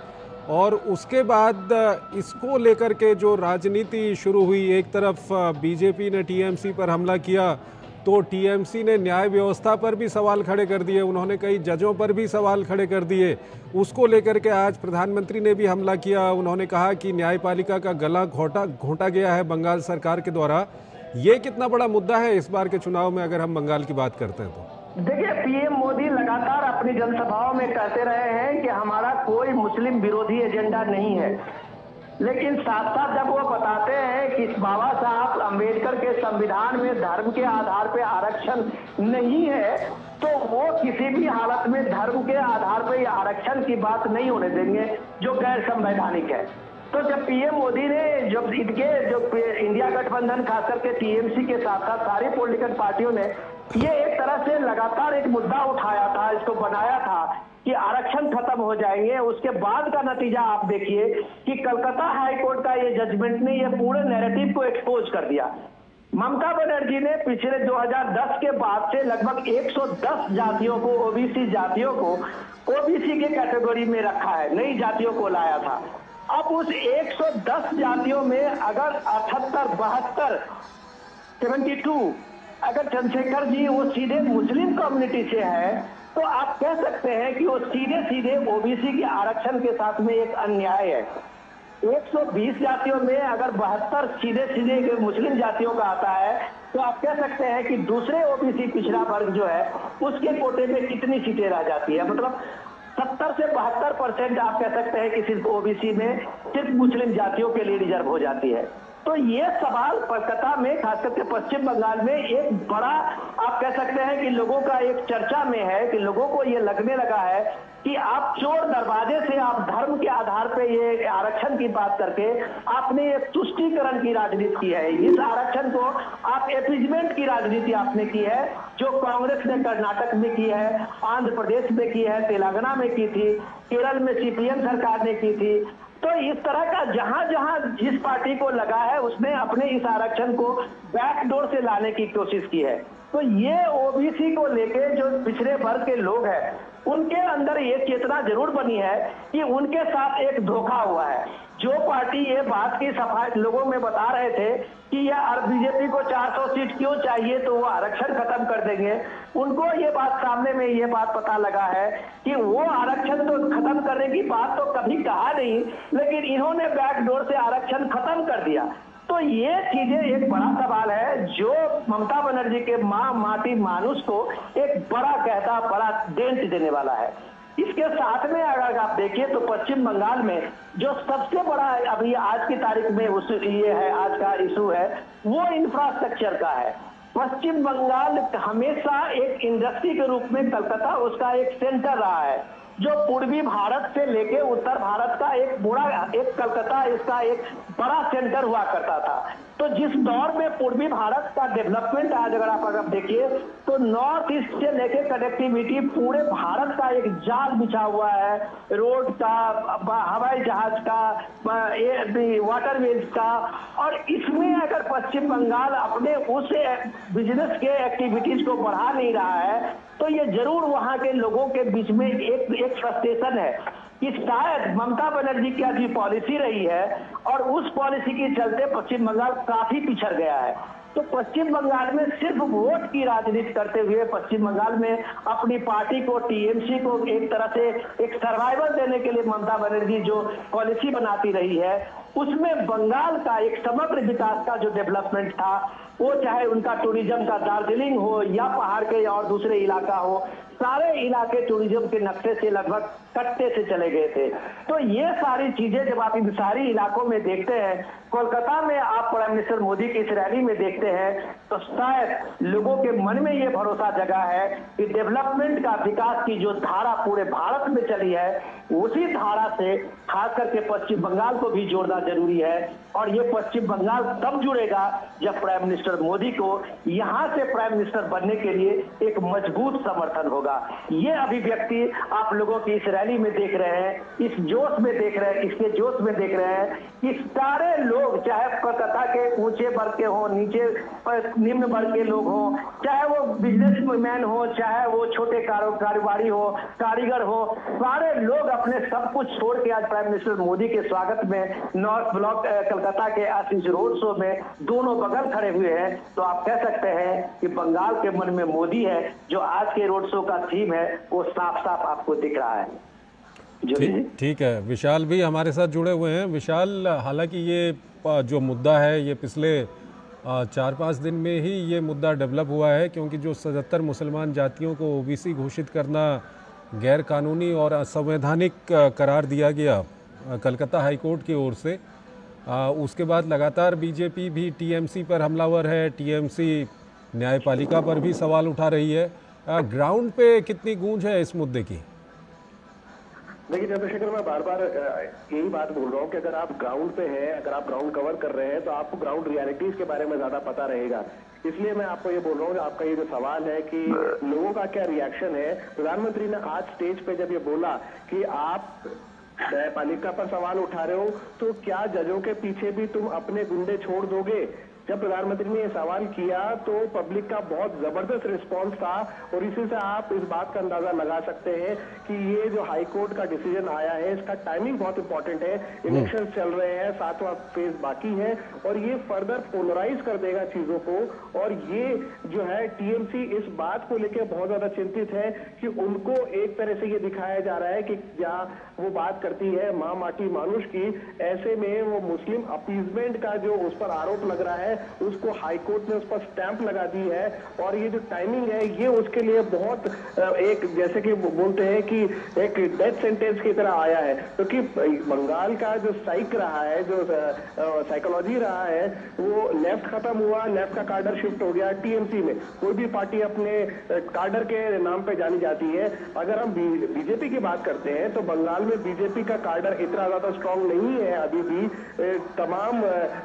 और उसके बाद इसको लेकर के जो राजनीति शुरू हुई, एक तरफ बीजेपी ने टीएमसी पर हमला किया तो टीएमसी ने न्याय व्यवस्था पर भी सवाल खड़े कर दिए, उन्होंने कई जजों पर भी सवाल खड़े कर दिए। उसको लेकर के आज प्रधानमंत्री ने भी हमला किया, उन्होंने कहा कि न्यायपालिका का गला घोंटा गया है बंगाल सरकार के द्वारा। ये कितना बड़ा मुद्दा है इस बार के चुनाव में अगर हम बंगाल की बात करते हैं तो? देखिए, पीएम मोदी लगातार अपनी जनसभाओं में कहते रहे हैं कि हमारा कोई मुस्लिम विरोधी एजेंडा नहीं है, लेकिन साथ साथ जब वो बताते हैं कि बाबा साहब अम्बेडकर के संविधान में धर्म के आधार पर आरक्षण नहीं है तो वो किसी भी हालत में धर्म के आधार पर आरक्षण की बात नहीं होने देंगे जो गैर संवैधानिक है। तो जब पीएम मोदी ने जब इनके जो इंडिया गठबंधन खासकर के टीएमसी के साथ साथ सारी पॉलिटिकल पार्टियों ने ये एक तरह से लगातार एक मुद्दा उठाया था, इसको बनाया था कि आरक्षण खत्म हो जाएंगे, उसके बाद का नतीजा आप देखिए कि कलकत्ता हाईकोर्ट का ये जजमेंट ने ये पूरे नैरेटिव को एक्सपोज कर दिया। ममता बनर्जी ने पिछले 2010 के बाद से लगभग 110 जातियों को, ओबीसी जातियों को ओबीसी के कैटेगरी में रखा है, नई जातियों को लाया था। अब उस 110 जातियों में अगर 78, 72, 72 अगर चंद्रशेखर जी वो सीधे मुस्लिम कम्युनिटी से है तो आप कह सकते हैं कि वो सीधे सीधे ओबीसी के आरक्षण के साथ में एक अन्याय है। 120 जातियों में अगर 72 सीधे सीधे मुस्लिम जातियों का आता है तो आप कह सकते हैं कि दूसरे ओबीसी पिछड़ा वर्ग जो है उसके कोटे में कितनी सीटें रह जाती है। मतलब 70 से 72% आप कह सकते हैं कि सिर्फ ओबीसी में सिर्फ मुस्लिम जातियों के लिए रिजर्व हो जाती है। तो ये सवाल कोलकाता में खासकर के पश्चिम बंगाल में एक बड़ा आप कह सकते हैं कि लोगों का एक चर्चा में है कि लोगों को ये लगने लगा है कि आप चोर दरवाजे से आप धर्म के आधार पे ये आरक्षण की बात करके आपने एक तुष्टीकरण की राजनीति की है। इस आरक्षण को आप एपीजमेंट की राजनीति आपने की है जो कांग्रेस ने कर्नाटक में की है, आंध्र प्रदेश में की है, तेलंगाना में की थी, केरल में सीपीएम सरकार ने की थी। तो इस तरह का जहां जहां जिस पार्टी को लगा है उसने अपने इस आरक्षण को बैकडोर से लाने की कोशिश की है। तो ये ओबीसी को लेके जो पिछड़े वर्ग के लोग हैं उनके अंदर ये चेतना जरूर बनी है कि उनके साथ एक धोखा हुआ है। जो पार्टी ये बात की सफाई लोगों में बता रहे थे कि यह बीजेपी को 400 सीट क्यों चाहिए तो वो आरक्षण खत्म कर देंगे, उनको ये बात सामने में ये बात पता लगा है कि वो आरक्षण तो खत्म करने की बात तो कभी कहा नहीं, लेकिन इन्होंने बैकडोर से आरक्षण खत्म कर दिया। तो ये चीजें एक बड़ा सवाल है जो ममता बनर्जी के मां माटी मानुष को एक बड़ा कहता बड़ा डेंट देने वाला है। इसके साथ में अगर आप देखिए तो पश्चिम बंगाल में जो सबसे बड़ा अभी आज की तारीख में ये है, आज का इशू है, वो इंफ्रास्ट्रक्चर का है। पश्चिम बंगाल हमेशा एक इंडस्ट्री के रूप में कलकत्ता उसका एक सेंटर रहा है, जो पूर्वी भारत से लेके उत्तर भारत का एक कलकत्ता इसका एक बड़ा सेंटर हुआ करता था। तो जिस दौर में पूर्वी भारत का डेवलपमेंट आज अगर देखिए तो नॉर्थ ईस्ट से लेके कनेक्टिविटी पूरे भारत का एक जाल बिछा हुआ है, रोड का, हवाई जहाज का, वाटरवेज का। और इसमें अगर पश्चिम बंगाल अपने उस बिजनेस के एक्टिविटीज को बढ़ा नहीं रहा है तो ये जरूर वहां के लोगों के बीच में एक फ्रस्ट्रेशन है कि शायद ममता बनर्जी की जो पॉलिसी रही है और उस पॉलिसी के चलते पश्चिम बंगाल काफी पिछड़ गया है। तो पश्चिम बंगाल में सिर्फ वोट की राजनीति करते हुए पश्चिम बंगाल में अपनी पार्टी को, टीएमसी को एक तरह से एक सर्वाइवल देने के लिए ममता बनर्जी जो पॉलिसी बनाती रही है, उसमें बंगाल का एक समग्र विकास का जो डेवलपमेंट था, वो चाहे उनका टूरिज्म का दार्जिलिंग हो या पहाड़ के और दूसरे इलाका हो, सारे इलाके टूरिज्म के नक्शे से लगभग कट्टे से चले गए थे। तो ये सारी चीजें जब आप इन सारी इलाकों में देखते हैं, कोलकाता में आप प्राइम मिनिस्टर मोदी की इस रैली में देखते हैं, तो शायद लोगों के मन में ये भरोसा जगा है कि डेवलपमेंट का, विकास की जो धारा पूरे भारत में चली है, उसी धारा से खास करके पश्चिम बंगाल को भी जोड़ना जरूरी है। और ये पश्चिम बंगाल तब जुड़ेगा जब प्राइम मिनिस्टर मोदी को यहाँ से प्राइम मिनिस्टर बनने के लिए एक मजबूत समर्थन होगा। ये अभिव्यक्ति आप लोगों की इस रैली में देख रहे हैं, इस जोश में देख रहे हैं, इसके जोश में देख रहे हैं कि सारे लोग, चाहे कोलकाता के ऊंचे वर्ग के हो, नीचे निम्न वर्ग के लोग हो, चाहे वो बिजनेसमैन हो, चाहे वो छोटे कारोबारी हो, कारीगर हो, सारे लोग अपने सब कुछ छोड़ के आज प्राइम मिनिस्टर मोदी के स्वागत में नॉर्थ ब्लॉक कलकत्ता के आशीष रोड शो में दोनों बगल खड़े हुए हैं। तो आप कह सकते हैं कि बंगाल के मन में मोदी है, जो आज के रोड शो का थीम है वो साफ साफ आपको दिख रहा है। ठीक है, विशाल भी हमारे साथ जुड़े हुए हैं। विशाल, हालांकि ये जो मुद्दा है ये पिछले 4-5 दिन में ही ये मुद्दा डेवलप हुआ है, क्योंकि जो 77 मुसलमान जातियों को ओबीसी घोषित करना गैर कानूनी और असंवैधानिक करार दिया गया कलकत्ता हाई कोर्ट की ओर से, उसके बाद लगातार बीजेपी भी टीएमसी पर हमलावर है, टीएमसी न्यायपालिका पर भी सवाल उठा रही है। ग्राउंड पे कितनी गूंज है इस मुद्दे की? देखिए चंद्रशेखर, मैं बार बार यही बात बोल रहा हूँ कि अगर आप ग्राउंड पे हैं, अगर आप ग्राउंड कवर कर रहे हैं तो आपको ग्राउंड रियलिटीज के बारे में ज्यादा पता रहेगा। इसलिए मैं आपको ये बोल रहा हूँ कि आपका ये जो सवाल है कि लोगों का क्या रिएक्शन है, प्रधानमंत्री ने आज स्टेज पे जब ये बोला कि आप न्यायपालिका पर सवाल उठा रहे हो तो क्या जजों के पीछे भी तुम अपने गुंडे छोड़ दोगे, जब प्रधानमंत्री ने यह सवाल किया तो पब्लिक का बहुत जबरदस्त रिस्पांस था। और इसी से आप इस बात का अंदाजा लगा सकते हैं कि ये जो हाई कोर्ट का डिसीजन आया है, इसका टाइमिंग बहुत इंपॉर्टेंट है। इलेक्शन चल रहे हैं, 7वां फेज बाकी है और ये फर्दर पोलराइज कर देगा चीजों को। और ये जो है टीएमसी इस बात को लेकर बहुत ज्यादा चिंतित है कि उनको एक तरह से ये दिखाया जा रहा है कि जहां वो बात करती है मां माटी मानुष की, ऐसे में वो मुस्लिम अपीजमेंट का जो उस पर आरोप लग रहा है उसको हाई कोर्ट ने उस पर स्टैंप लगा दी है। और ये जो टाइमिंग है ये उसके लिए बहुत एक, जैसे कि बोलते हैं कि एक डेथ सेंटेंस की तरह आया है, क्योंकि बंगाल का जो साइक रहा है, जो साइकोलॉजी रहा है, वो लेफ्ट खत्म हुआ, लेफ्ट का कार्डर शिफ्ट हो गया टीएमसी में। कोई भी पार्टी अपने कार्डर के नाम पे जानी जाती है। अगर हम बीजेपी की बात करते हैं तो बंगाल में बीजेपी का कार्डर इतना ज्यादा स्ट्रांग नहीं है अभी भी, तमाम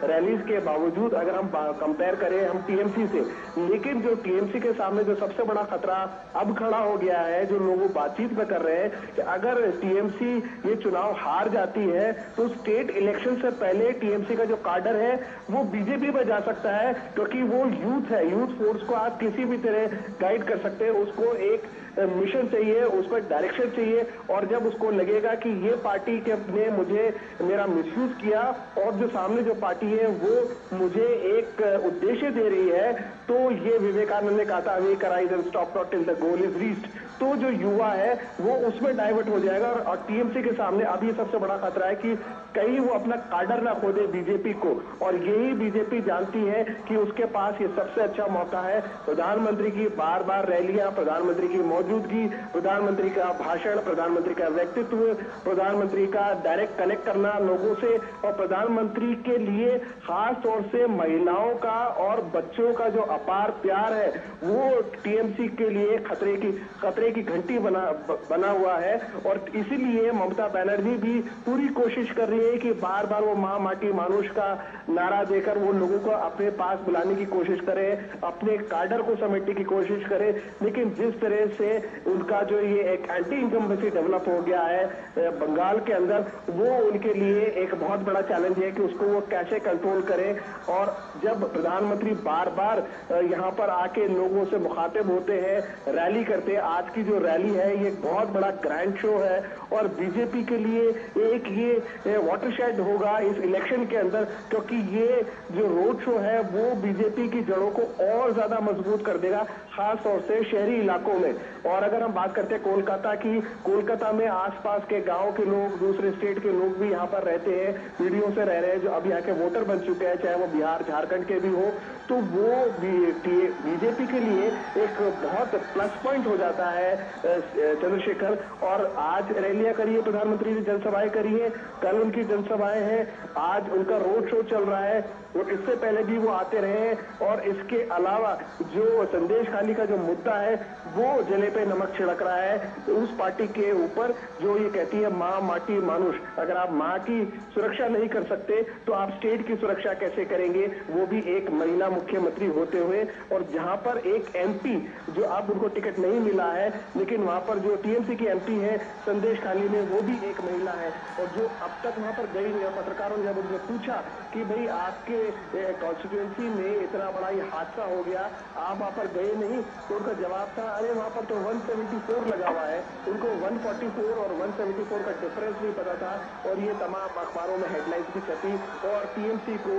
रैलीज के बावजूद। अगर हम हम कंपेयर करें हम टीएमसी से, लेकिन जो टीएमसी के सामने जो सबसे बड़ा खतरा अब खड़ा हो गया है, जो लोग बातचीत में कर रहे हैं कि अगर टीएमसी ये चुनाव हार जाती है तो स्टेट इलेक्शन से पहले टीएमसी का जो काडर है वो बीजेपी में जा सकता है, क्योंकि वो यूथ है, यूथ फोर्स को आप किसी भी तरह गाइड कर सकते हैं। उसको एक मिशन चाहिए, उसको एक डायरेक्शन चाहिए, और जब उसको लगेगा कि ये पार्टी के ने मुझे मेरा मिसयूज किया और जो सामने जो पार्टी है वो मुझे एक उद्देश्य दे रही है, तो ये विवेकानंद ने कहा था, wake arise and stop not till the goal is reached, तो जो युवा है वो उसमें डाइवर्ट हो जाएगा। और टीएमसी के सामने अब ये सबसे बड़ा खतरा है कि कहीं वो अपना काडर ना खो दे बीजेपी को, और यही बीजेपी जानती है कि उसके पास ये सबसे अच्छा मौका है। प्रधानमंत्री की बार बार रैलियां, प्रधानमंत्री की मौजूदगी, प्रधानमंत्री का भाषण, प्रधानमंत्री का व्यक्तित्व, प्रधानमंत्री का डायरेक्ट कनेक्ट करना लोगों से, और प्रधानमंत्री के लिए खास तौर से महिलाओं का और बच्चों का जो अपार प्यार है वो टीएमसी के लिए खतरे की घंटी बना हुआ है। और इसीलिए ममता बनर्जी भी पूरी कोशिश कर रही है कि बार बार वो मां माटी मानुष का नारा देकर वो लोगों को अपने पास बुलाने की कोशिश करे, अपने काडर को समेटने की कोशिश करे। लेकिन जिस तरह से उनका जो ये एक एंटी इनकम्बेंसी डेवलप हो गया है बंगाल के अंदर, वो उनके लिए एक बहुत बड़ा चैलेंज है कि उसको वो कैसे कंट्रोल करें। और जब प्रधानमंत्री बार बार यहाँ पर आके लोगों से मुखातिब होते हैं, रैली करते हैं, आज की जो रैली है ये बहुत बड़ा ग्रैंड शो है और बीजेपी के लिए एक ये वाटरशेड होगा इस इलेक्शन के अंदर, क्योंकि ये जो रोड शो है वो बीजेपी की जड़ों को और ज्यादा मजबूत कर देगा, खास तौर से शहरी इलाकों में। और अगर हम बात करते हैं कोलकाता की, कोलकाता में आसपास के गांव के लोग, दूसरे स्टेट के लोग भी यहाँ पर रहते हैं, पीढ़ियों से रह रहे हैं, जो अब यहाँ के वोटर बन चुके हैं, चाहे वो बिहार झारखंड के भी हो, तो वो बीजेपी के लिए एक बहुत प्लस पॉइंट हो जाता है चंद्रशेखर। और आज रैलियां करी है प्रधानमंत्री ने, जनसभाएं करी है, कल उनकी जनसभाएं हैं, आज उनका रोड शो चल रहा है, वो इससे पहले भी वो आते रहे। और इसके अलावा जो संदेश खाली का जो मुद्दा है वो जले पे नमक छिड़क रहा है उस पार्टी के ऊपर जो ये कहती है मां माटी मानुष। अगर आप मां की सुरक्षा नहीं कर सकते तो आप स्टेट की सुरक्षा कैसे करेंगे, वो भी एक महिला मुख्यमंत्री होते हुए। और जहां पर एक एमपी जो अब उनको टिकट नहीं मिला है, लेकिन वहां पर जो टीएमसी की एमपी है संदेश खाली में, वो भी एक महिला है और जो अब तक वहां पर गई नहीं। पत्रकारों ने जब उनसे पूछा कि भाई आपके कॉन्स्टिट्यूएंसी में इतना बड़ा ये हादसा हो गया, आप वहां पर गए नहीं, तो उनका जवाब था अरे वहां पर तो 174 लगा हुआ है, उनको 144 और 174 का डिफरेंस नहीं पता था। और ये तमाम अखबारों में हेडलाइंस भी छपी और टीएमसी को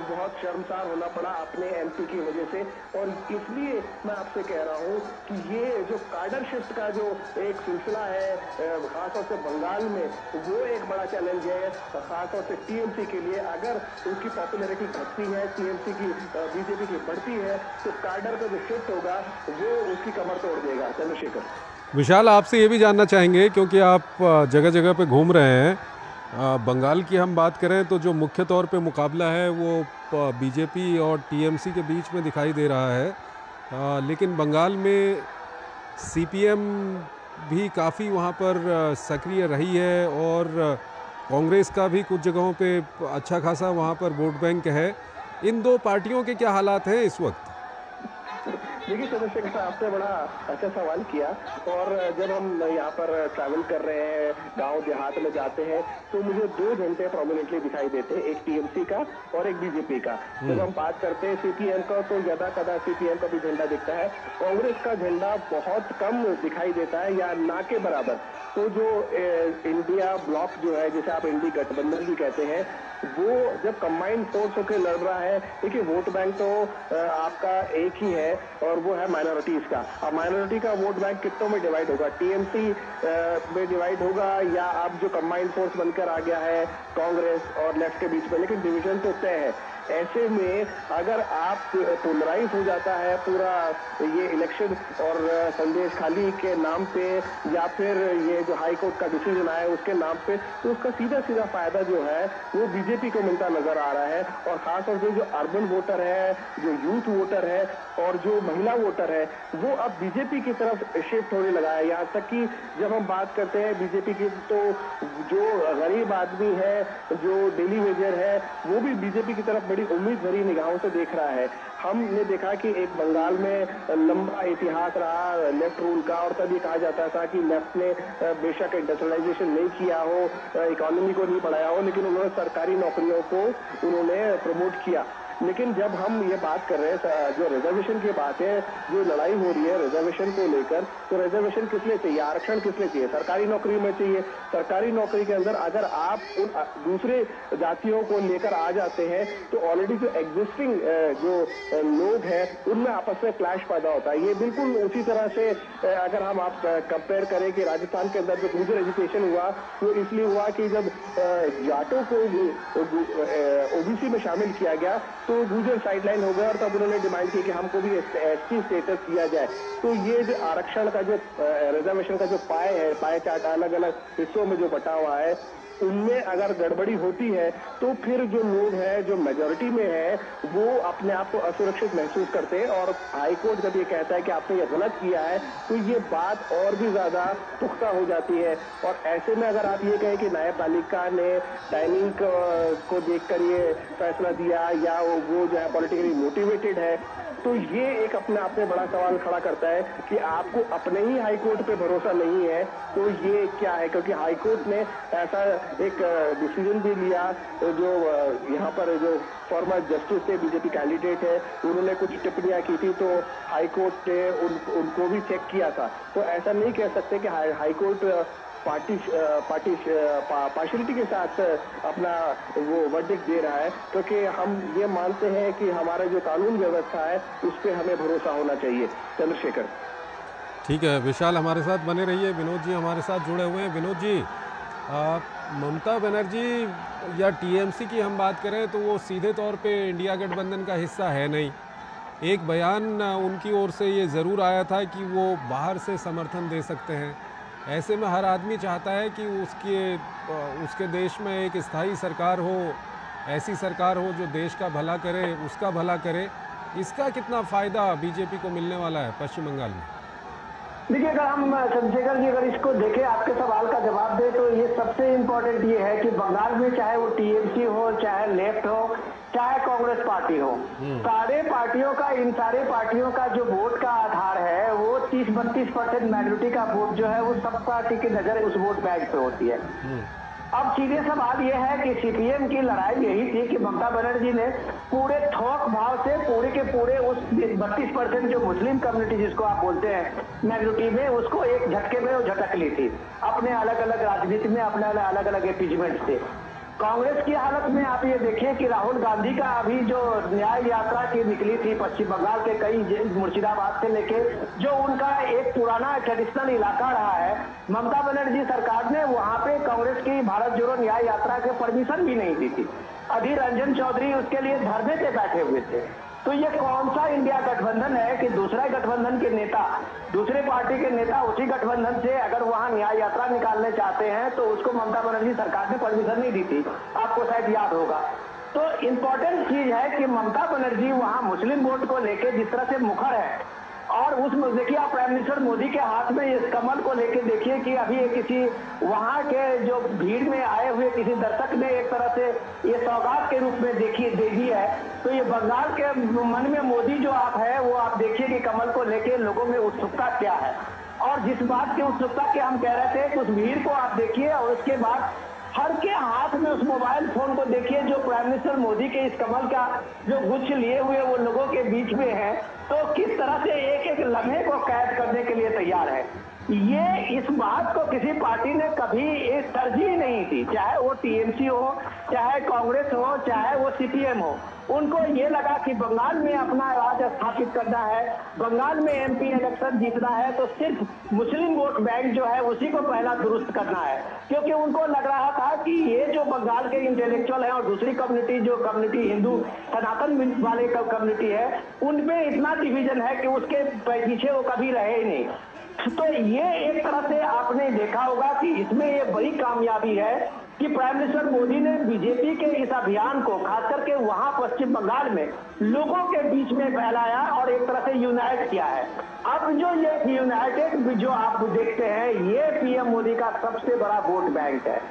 बहुत शर्मसार होना पड़ा अपने एमपी की वजह से। और इसलिए मैं आपसे कह रहा हूं कि ये जो काडर शिफ्ट का जो एक सिलसिला है खासतौर से बंगाल में, वो एक बड़ा चैलेंज है खासतौर से टीएमसी के लिए। अगर उनकी पॉपुलैरिटी घटती है, टीएमसी की बीजेपी की बढ़ती है, तो काडर का जो शिफ्ट होगा वो उसकी कमर तोड़ देगा। चंद्रशेखर, विशाल, आपसे ये भी जानना चाहेंगे क्योंकि आप जगह जगह पे घूम रहे हैं, बंगाल की हम बात करें तो जो मुख्य तौर पे मुकाबला है वो बीजेपी और टीएमसी के बीच में दिखाई दे रहा है, लेकिन बंगाल में सीपीएम भी काफ़ी वहाँ पर सक्रिय रही है और कांग्रेस का भी कुछ जगहों पे अच्छा खासा वहाँ पर वोट बैंक है। इन दो पार्टियों के क्या हालात हैं इस वक्त? देखिए चंद्रशेखर, आपने बड़ा अच्छा सवाल किया। और जब हम यहाँ पर ट्रैवल कर रहे हैं, गांव देहात में जाते हैं, तो मुझे दो झंडे प्रोमिनेंटली दिखाई देते हैं, एक टीएमसी का और एक बीजेपी का। जब हम बात करते हैं सीपीएम का, तो यदा कदा सीपीएम का भी झंडा दिखता है, कांग्रेस का झंडा बहुत कम दिखाई देता है या ना के बराबर। तो जो इंडिया ब्लॉक जो है, जिसे आप इंडी गठबंधन भी कहते हैं, वो जब कंबाइंड फोर्स होकर लड़ रहा है, देखिए वोट बैंक तो आपका एक ही है और वो है माइनॉरिटीज का। अब माइनॉरिटी का वोट बैंक कितनों में डिवाइड होगा, टीएमसी में डिवाइड होगा या अब जो कंबाइंड फोर्स बनकर आ गया है कांग्रेस और लेफ्ट के बीच में, लेकिन डिवीजन तो तय है। ऐसे में अगर आप पोलराइज हो जाता है पूरा ये इलेक्शन और संदेश खाली के नाम पे या फिर ये जो हाई कोर्ट का डिसीजन आया है उसके नाम पे, तो उसका सीधा सीधा फायदा जो है वो बीजेपी को मिलता नजर आ रहा है। और खासतौर से जो अर्बन वोटर है, जो यूथ वोटर है और जो महिला वोटर है, वो अब बीजेपी की तरफ शिफ्ट होने लगा है। यहाँ तक कि जब हम बात करते हैं बीजेपी की, तो जो गरीब आदमी है, जो डेली वेजर है, वो भी बीजेपी की तरफ बड़ी उम्मीद भरी निगाहों से देख रहा है। हमने देखा कि एक बंगाल में लंबा इतिहास रहा लेफ्ट रूल का, और तब ये कहा जाता था कि लेफ्ट ने बेशक इंडस्ट्रियलाइजेशन नहीं किया हो, इकोनॉमी को नहीं बढ़ाया हो, लेकिन उन्होंने सरकारी नौकरियों को उन्होंने प्रमोट किया। लेकिन जब हम ये बात कर रहे हैं, जो रिजर्वेशन की बात है, जो लड़ाई हो रही है रिजर्वेशन को लेकर, तो रिजर्वेशन किस लिए चाहिए, आरक्षण किस लिए चाहिए? सरकारी नौकरी में चाहिए। सरकारी नौकरी के अंदर अगर आप उन दूसरे जातियों को लेकर आ जाते हैं तो ऑलरेडी जो एग्जिस्टिंग जो लोग हैं उनमें आपस में क्लैश पैदा होता है। ये बिल्कुल उसी तरह से अगर हम आप कंपेयर करें कि राजस्थान के अंदर जो गुर्जर एजुकेशन हुआ वो इसलिए हुआ कि जब जाटों को ओबीसी में शामिल किया गया तो गुर्जर साइडलाइन हो गया, और तब उन्होंने डिमांड की कि हमको भी एसटी स्टेटस दिया जाए। तो ये जो आरक्षण का जो रिजर्वेशन का जो पाए है, पाए चार्ट अलग अलग हिस्सों में जो बटा हुआ है, उनमें अगर गड़बड़ी होती है तो फिर जो लोग हैं जो मेजॉरिटी में है वो अपने आप को असुरक्षित महसूस करते हैं, और हाईकोर्ट जब ये कहता है कि आपने ये गलत किया है तो ये बात और भी ज्यादा पुख्ता हो जाती है। और ऐसे में अगर आप ये कहें कि न्यायपालिका ने टाइमिंग को देखकर ये फैसला दिया या वो जो है पॉलिटिकली मोटिवेटेड है, तो ये एक अपने आप में बड़ा सवाल खड़ा करता है कि आपको अपने ही हाईकोर्ट पे भरोसा नहीं है तो ये क्या है। क्योंकि हाईकोर्ट ने ऐसा एक डिसीजन भी लिया, जो यहाँ पर जो फॉर्मर जस्टिस थे, बीजेपी कैंडिडेट है, उन्होंने कुछ टिप्पणियां की थी तो हाईकोर्ट ने उनको भी चेक किया था। तो ऐसा नहीं कह सकते कि हाईकोर्ट पार्शियलिटी के साथ अपना वो वर्डिक्ट दे रहा है, क्योंकि हम ये मानते हैं कि हमारा जो कानून व्यवस्था है उस पर हमें भरोसा होना चाहिए। चंद्रशेखर। ठीक है, विशाल हमारे साथ बने रहिए। विनोद जी हमारे साथ जुड़े हुए हैं। विनोद जी, ममता बनर्जी या टीएमसी की हम बात करें तो वो सीधे तौर पे इंडिया गठबंधन का हिस्सा है नहीं। एक बयान उनकी ओर से ये ज़रूर आया था कि वो बाहर से समर्थन दे सकते हैं। ऐसे में हर आदमी चाहता है कि उसके देश में एक स्थायी सरकार हो, ऐसी सरकार हो जो देश का भला करे, उसका भला करे। इसका कितना फ़ायदा बीजेपी को मिलने वाला है पश्चिम बंगाल में? देखिए, अगर हम चंद्रशेखर जी अगर इसको देखें, आपके सवाल का जवाब दे, तो ये सबसे इम्पोर्टेंट ये है कि बंगाल में चाहे वो टीएमसी हो, चाहे लेफ्ट हो, चाहे कांग्रेस पार्टी हो, सारे पार्टियों का, इन सारे पार्टियों का जो वोट का आधार है वो 30-32% मेजोरिटी का वोट जो है वो सब पार्टी की नजर उस वोट बैंक पे होती है। अब सीधे सवाल यह है कि सीपीएम की लड़ाई यही थी कि ममता बनर्जी ने पूरे थोक भाव से पूरे के पूरे उस 32% जो मुस्लिम कम्युनिटी जिसको आप बोलते हैं मेजोरिटी में, उसको एक झटके में वो झटक ली थी अपने अलग अलग राजनीति में, अपने अलग अलग एपीजमेंट से। कांग्रेस की हालत में आप ये देखिए कि राहुल गांधी का अभी जो न्याय यात्रा की निकली थी पश्चिम बंगाल के कई मुर्शिदाबाद से लेके, जो उनका एक पुराना ट्रेडिशनल इलाका रहा है, ममता बनर्जी सरकार ने वहां पे कांग्रेस की भारत जोड़ो न्याय यात्रा के परमिशन भी नहीं दी थी। अधीर रंजन चौधरी उसके लिए धरने पे बैठे हुए थे। तो ये कौन सा इंडिया गठबंधन है कि दूसरे गठबंधन के नेता, दूसरे पार्टी के नेता उसी गठबंधन से अगर वहां न्याय यात्रा निकालने चाहते हैं तो उसको ममता बनर्जी सरकार ने परमिशन नहीं दी थी, आपको शायद याद होगा। तो इम्पोर्टेंट चीज है कि ममता बनर्जी वहां मुस्लिम वोट को लेकर जिस तरह से मुखर है, और उस देखिए आप प्राइम मिनिस्टर मोदी के हाथ में इस कमल को लेके देखिए कि अभी किसी वहां के जो भीड़ में आए हुए किसी दर्शक ने एक तरह से ये सौगात के रूप में देखिए दे दी है। तो ये बंगाल के मन में मोदी जो आप है वो आप देखिए कि कमल को लेके लोगों में उत्सुकता क्या है, और जिस बात की उत्सुकता के हम कह रहे थे कि उस भीड़ को आप देखिए, और उसके बाद हर के हाथ में उस मोबाइल फोन को देखिए जो प्राइम मिनिस्टर मोदी के इस कमल का जो गुच्छ लिए हुए वो लोगों के बीच में है, तो किस तरह से एक एक लम्हे को कैद करने के लिए तैयार है। ये इस बात को किसी पार्टी ने कभी एक तरजीह नहीं दी, चाहे वो टीएमसी हो, चाहे कांग्रेस हो, चाहे वो सीपीएम हो। उनको ये लगा कि बंगाल में अपना राज स्थापित करना है, बंगाल में एमपी इलेक्शन जीतना है, तो सिर्फ मुस्लिम वोट बैंक जो है उसी को पहला दुरुस्त करना है। क्योंकि उनको लग रहा था कि ये जो बंगाल के इंटेलेक्चुअल हैं और दूसरी कम्युनिटी जो कम्युनिटी हिंदू सनातन वाले कम्युनिटी है, उनमें इतना डिवीजन है कि उसके पीछे वो कभी रहे ही नहीं। तो ये एक तरह से आपने देखा होगा कि इसमें ये बड़ी कामयाबी है कि प्राइम मिनिस्टर मोदी ने बीजेपी के इस अभियान को खास करके वहां पश्चिम बंगाल में लोगों के बीच में फैलाया और एक तरह से यूनाइट किया है। अब जो ये यूनाइटेड जो आप देखते हैं, ये पीएम मोदी का सबसे बड़ा वोट बैंक है।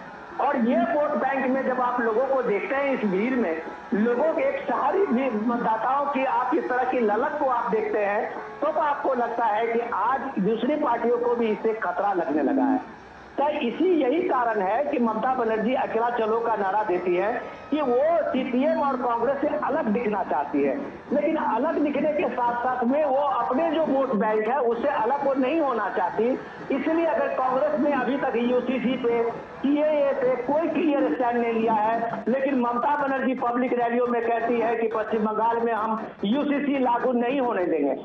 और ये वोट बैंक में जब आप लोगों को देखते हैं, इस भीड़ में लोगों के एक शहरी भी मतदाताओं की आप इस तरह की ललक को आप देखते हैं, तो आपको लगता है कि आज दूसरी पार्टियों को भी इससे खतरा लगने लगा है। तो यही कारण है कि ममता बनर्जी अकेला चलो का नारा देती है कि वो सीपीएम और कांग्रेस से अलग दिखना चाहती है, लेकिन अलग दिखने के साथ साथ में वो अपने जो वोट बैंक है उससे अलग वो नहीं होना चाहती। इसलिए अगर कांग्रेस ने अभी तक यूसीसी पे, सीएए पे कोई क्लियर स्टैंड नहीं लिया है, लेकिन ममता बनर्जी पब्लिक रैलियों में कहती है कि पश्चिम बंगाल में हम यूसीसी लागू नहीं होने देंगे।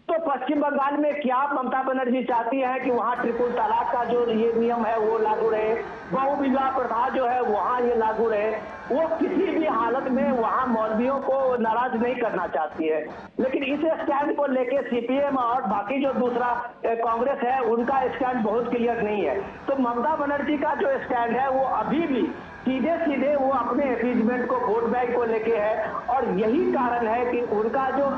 तो पश्चिम बंगाल में क्या ममता बनर्जी चाहती है कि वहां ट्रिपल तलाक का जो ये नियम है वो लागू रहे, बहुविवाह प्रथा जो है वहां ये लागू रहे। वो किसी भी हालत में वहां मौलवियों को नाराज नहीं करना चाहती है, लेकिन इस स्टैंड को लेके सीपीएम और बाकी जो दूसरा कांग्रेस है उनका स्टैंड बहुत क्लियर नहीं है। तो ममता बनर्जी का जो स्टैंड है वो अभी भी सीधे सीधे वो अपने एपीजमेंट को वोट बैंक को लेके है, और यही कारण है कि उनका जो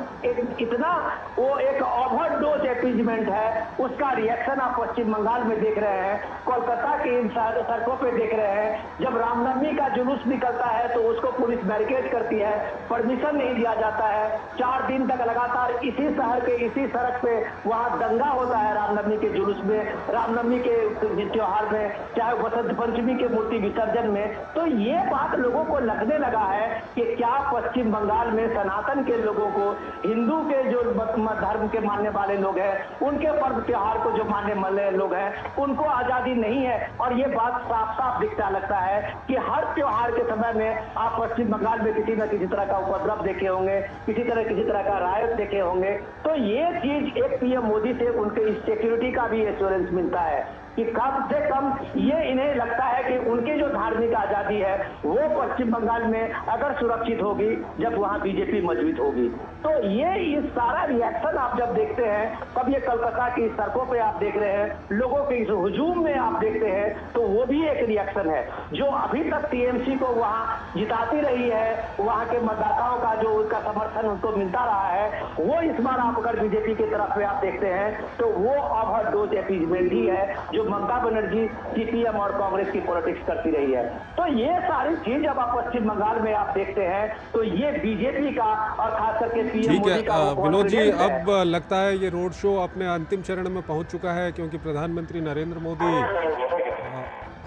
इतना वो एक ओवरडोज एपीजमेंट है उसका रिएक्शन आप पश्चिम बंगाल में देख रहे हैं, कोलकाता के इन सड़कों पे देख रहे हैं। जब रामनवमी का जुलूस निकलता है तो उसको पुलिस बैरिकेड करती है, परमिशन नहीं दिया जाता है। 4 दिन तक लगातार इसी शहर के इसी सड़क पे वहां दंगा होता है रामनवमी के जुलूस में, रामनवमी के त्योहार में, चाहे वसंत पंचमी के मूर्ति विसर्जन में। तो ये बात लोगों को लगने लगा है कि क्या पश्चिम बंगाल में सनातन के लोगों को, हिंदू के जो धर्म के मानने वाले लोग हैं, उनके पर्व त्योहार को जो मानने वाले लोग हैं, उनको आजादी नहीं है। और ये बात साफ साफ दिखता लगता है कि हर त्योहार के समय में आप पश्चिम बंगाल में किसी न किसी तरह का उपद्रव देखे होंगे, किसी तरह का रायत देखे होंगे। तो ये चीज एक पीएम मोदी से उनके इस सिक्योरिटी का भी एश्योरेंस मिलता है कि कम से कम ये इन्हें लगता है कि उनकी जो धार्मिक आजादी है वो पश्चिम बंगाल में अगर सुरक्षित होगी जब वहां बीजेपी मजबूत होगी। तो ये सारा रिएक्शन आप जब देखते हैं, तब ये कलकत्ता की सड़कों पे आप देख रहे हैं, लोगों के इस हुजूम में आप देखते हैं, तो वो भी एक रिएक्शन है। जो अभी तक टीएमसी को वहां जिताती रही है, वहां के मतदाताओं का जो उनका समर्थन उनको मिलता रहा है, वो इस बार आप अगर बीजेपी की तरफ में आप देखते हैं तो वो ओवरडोज एपीजमेंट ही है जो ममता बनर्जी सीपीएम और कांग्रेस की पॉलिटिक्स करती रही है। तो ये सारी चीज जब आप पश्चिम बंगाल में आप देखते हैं तो ये बीजेपी का और खास करके पीएम मोदी का विनोद जी, अब लगता है ये रोड शो अपने अंतिम चरण में पहुंच चुका है, क्योंकि प्रधानमंत्री नरेंद्र मोदी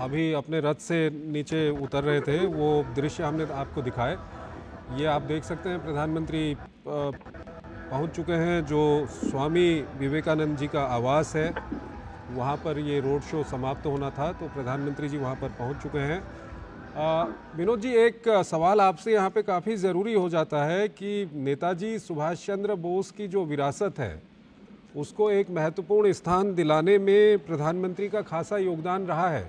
अभी अपने रथ से नीचे उतर रहे थे। वो दृश्य हमने आपको दिखाए, ये आप देख सकते हैं प्रधानमंत्री पहुंच चुके हैं। जो स्वामी विवेकानंद जी का आवास है वहाँ पर ये रोड शो समाप्त होना था, तो प्रधानमंत्री जी वहाँ पर पहुँच चुके हैं। विनोद जी, एक सवाल आपसे यहाँ पे काफ़ी ज़रूरी हो जाता है कि नेताजी सुभाष चंद्र बोस की जो विरासत है उसको एक महत्वपूर्ण स्थान दिलाने में प्रधानमंत्री का खासा योगदान रहा है।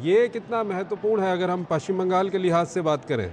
ये कितना महत्वपूर्ण है अगर हम पश्चिम बंगाल के लिहाज से बात करें?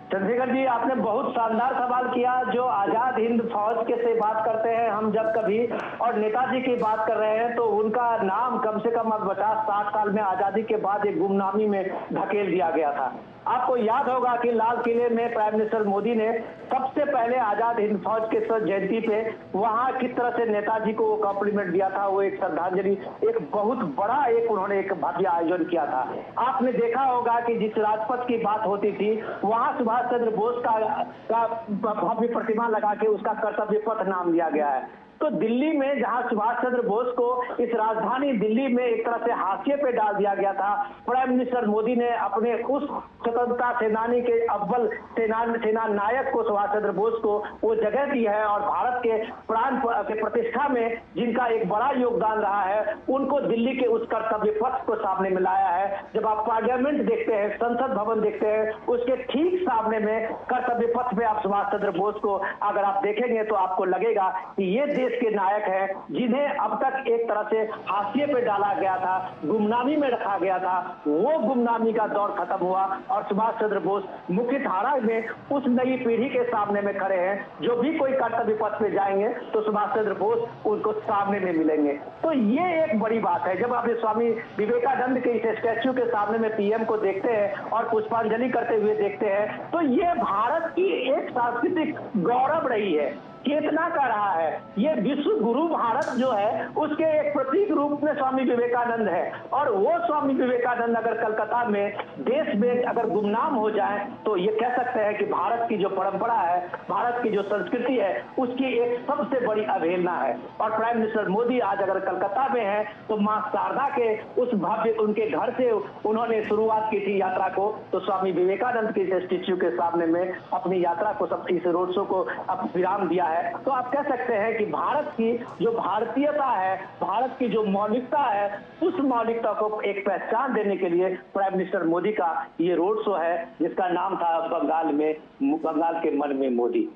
चंद्रशेखर जी, आपने बहुत शानदार सवाल किया। जो आजाद हिंद फौज के से बात करते हैं हम जब कभी, और नेताजी की बात कर रहे हैं, तो उनका नाम कम से कम अब 50-60 साल में आजादी के बाद एक गुमनामी में धकेल दिया गया था। आपको याद होगा कि लाल किले में प्राइम मिनिस्टर मोदी ने सबसे पहले आजाद हिंद फौज के जयंती पे वहां किस तरह से नेताजी को कॉम्प्लीमेंट दिया था, वो एक श्रद्धांजलि, एक बहुत बड़ा उन्होंने एक भव्य आयोजन किया था। आपने देखा होगा कि जिस राजपथ की बात होती थी वहां सुभाष चंद्र बोस का भव्य प्रतिमा लगा के उसका कर्तव्य पथ नाम दिया गया है। तो दिल्ली में जहां सुभाष चंद्र बोस को इस राजधानी दिल्ली में एक तरह से हाशिए पे डाल दिया गया था, प्राइम मिनिस्टर मोदी ने अपने उस स्वतंत्रता सेनानी के अव्वल सेना नायक को, सुभाष चंद्र बोस को, वो जगह दी है। और भारत के प्राण के प्रतिष्ठा में जिनका एक बड़ा योगदान रहा है, उनको दिल्ली के उस कर्तव्य पथ को सामने में लाया है। जब आप पार्लियामेंट देखते हैं, संसद भवन देखते हैं, उसके ठीक सामने में कर्तव्य पथ में आप सुभाष चंद्र बोस को अगर आप देखेंगे तो आपको लगेगा कि ये देश के नायक हैं जिन्हें अब तक एक तरह से हाशिए पे डाला गया था, गुमनामी में रखा गया था। वो गुमनामी का दौर खत्म हुआ और सुभाष चंद्र बोस मुख्य धारा में उस नई पीढ़ी के सामने में खड़े हैं। जो भी कोई कर्तव्य पथ पे जाएंगे तो सुभाष चंद्र बोस उनको सामने में मिलेंगे। तो ये एक बड़ी बात है। जब आप स्वामी विवेकानंद के इस स्टैच्यू के सामने में पीएम को देखते हैं और पुष्पांजलि करते हुए देखते हैं, तो ये भारत की एक सांस्कृतिक गौरव रही है चेतना का रहा है। ये विश्व गुरु भारत जो है उसके एक प्रतीक रूप में स्वामी विवेकानंद है, और वो स्वामी विवेकानंद अगर कलकत्ता में देश में अगर गुमनाम हो जाए तो ये कह सकते हैं कि भारत की जो परंपरा है, भारत की जो संस्कृति है, उसकी एक सबसे बड़ी अवहेलना है। और प्राइम मिनिस्टर मोदी आज अगर कलकत्ता में है तो मां शारदा के उस भव्य उनके घर से उन्होंने शुरुआत की थी यात्रा को, तो स्वामी विवेकानंद के स्टेच्यू के सामने में अपनी यात्रा को, सब इस रोड शो को अब विराम दिया है। तो आप कह सकते हैं कि भारत की जो भारतीयता है, भारत की जो मौलिकता है, उस मौलिकता को एक पहचान देने के लिए प्राइम मिनिस्टर मोदी का ये रोड शो है, जिसका नाम था बंगाल के मन में मोदी।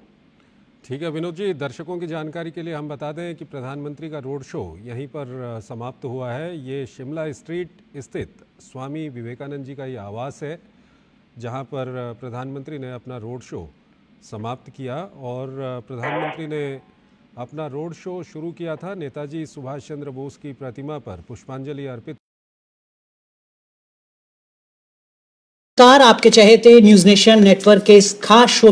ठीक है विनोद जी, दर्शकों की जानकारी के लिए हम बता दें कि प्रधानमंत्री का रोड शो यहीं पर समाप्त हुआ है। ये शिमला स्ट्रीट स्थित स्वामी विवेकानंद जी का ये आवास है, जहां पर प्रधानमंत्री ने अपना रोड शो समाप्त किया। और प्रधानमंत्री ने अपना रोड शो शुरू किया था नेताजी सुभाष चंद्र बोस की प्रतिमा पर पुष्पांजलि अर्पित। आपके चहेते न्यूज नेशन नेटवर्क के इस खास शो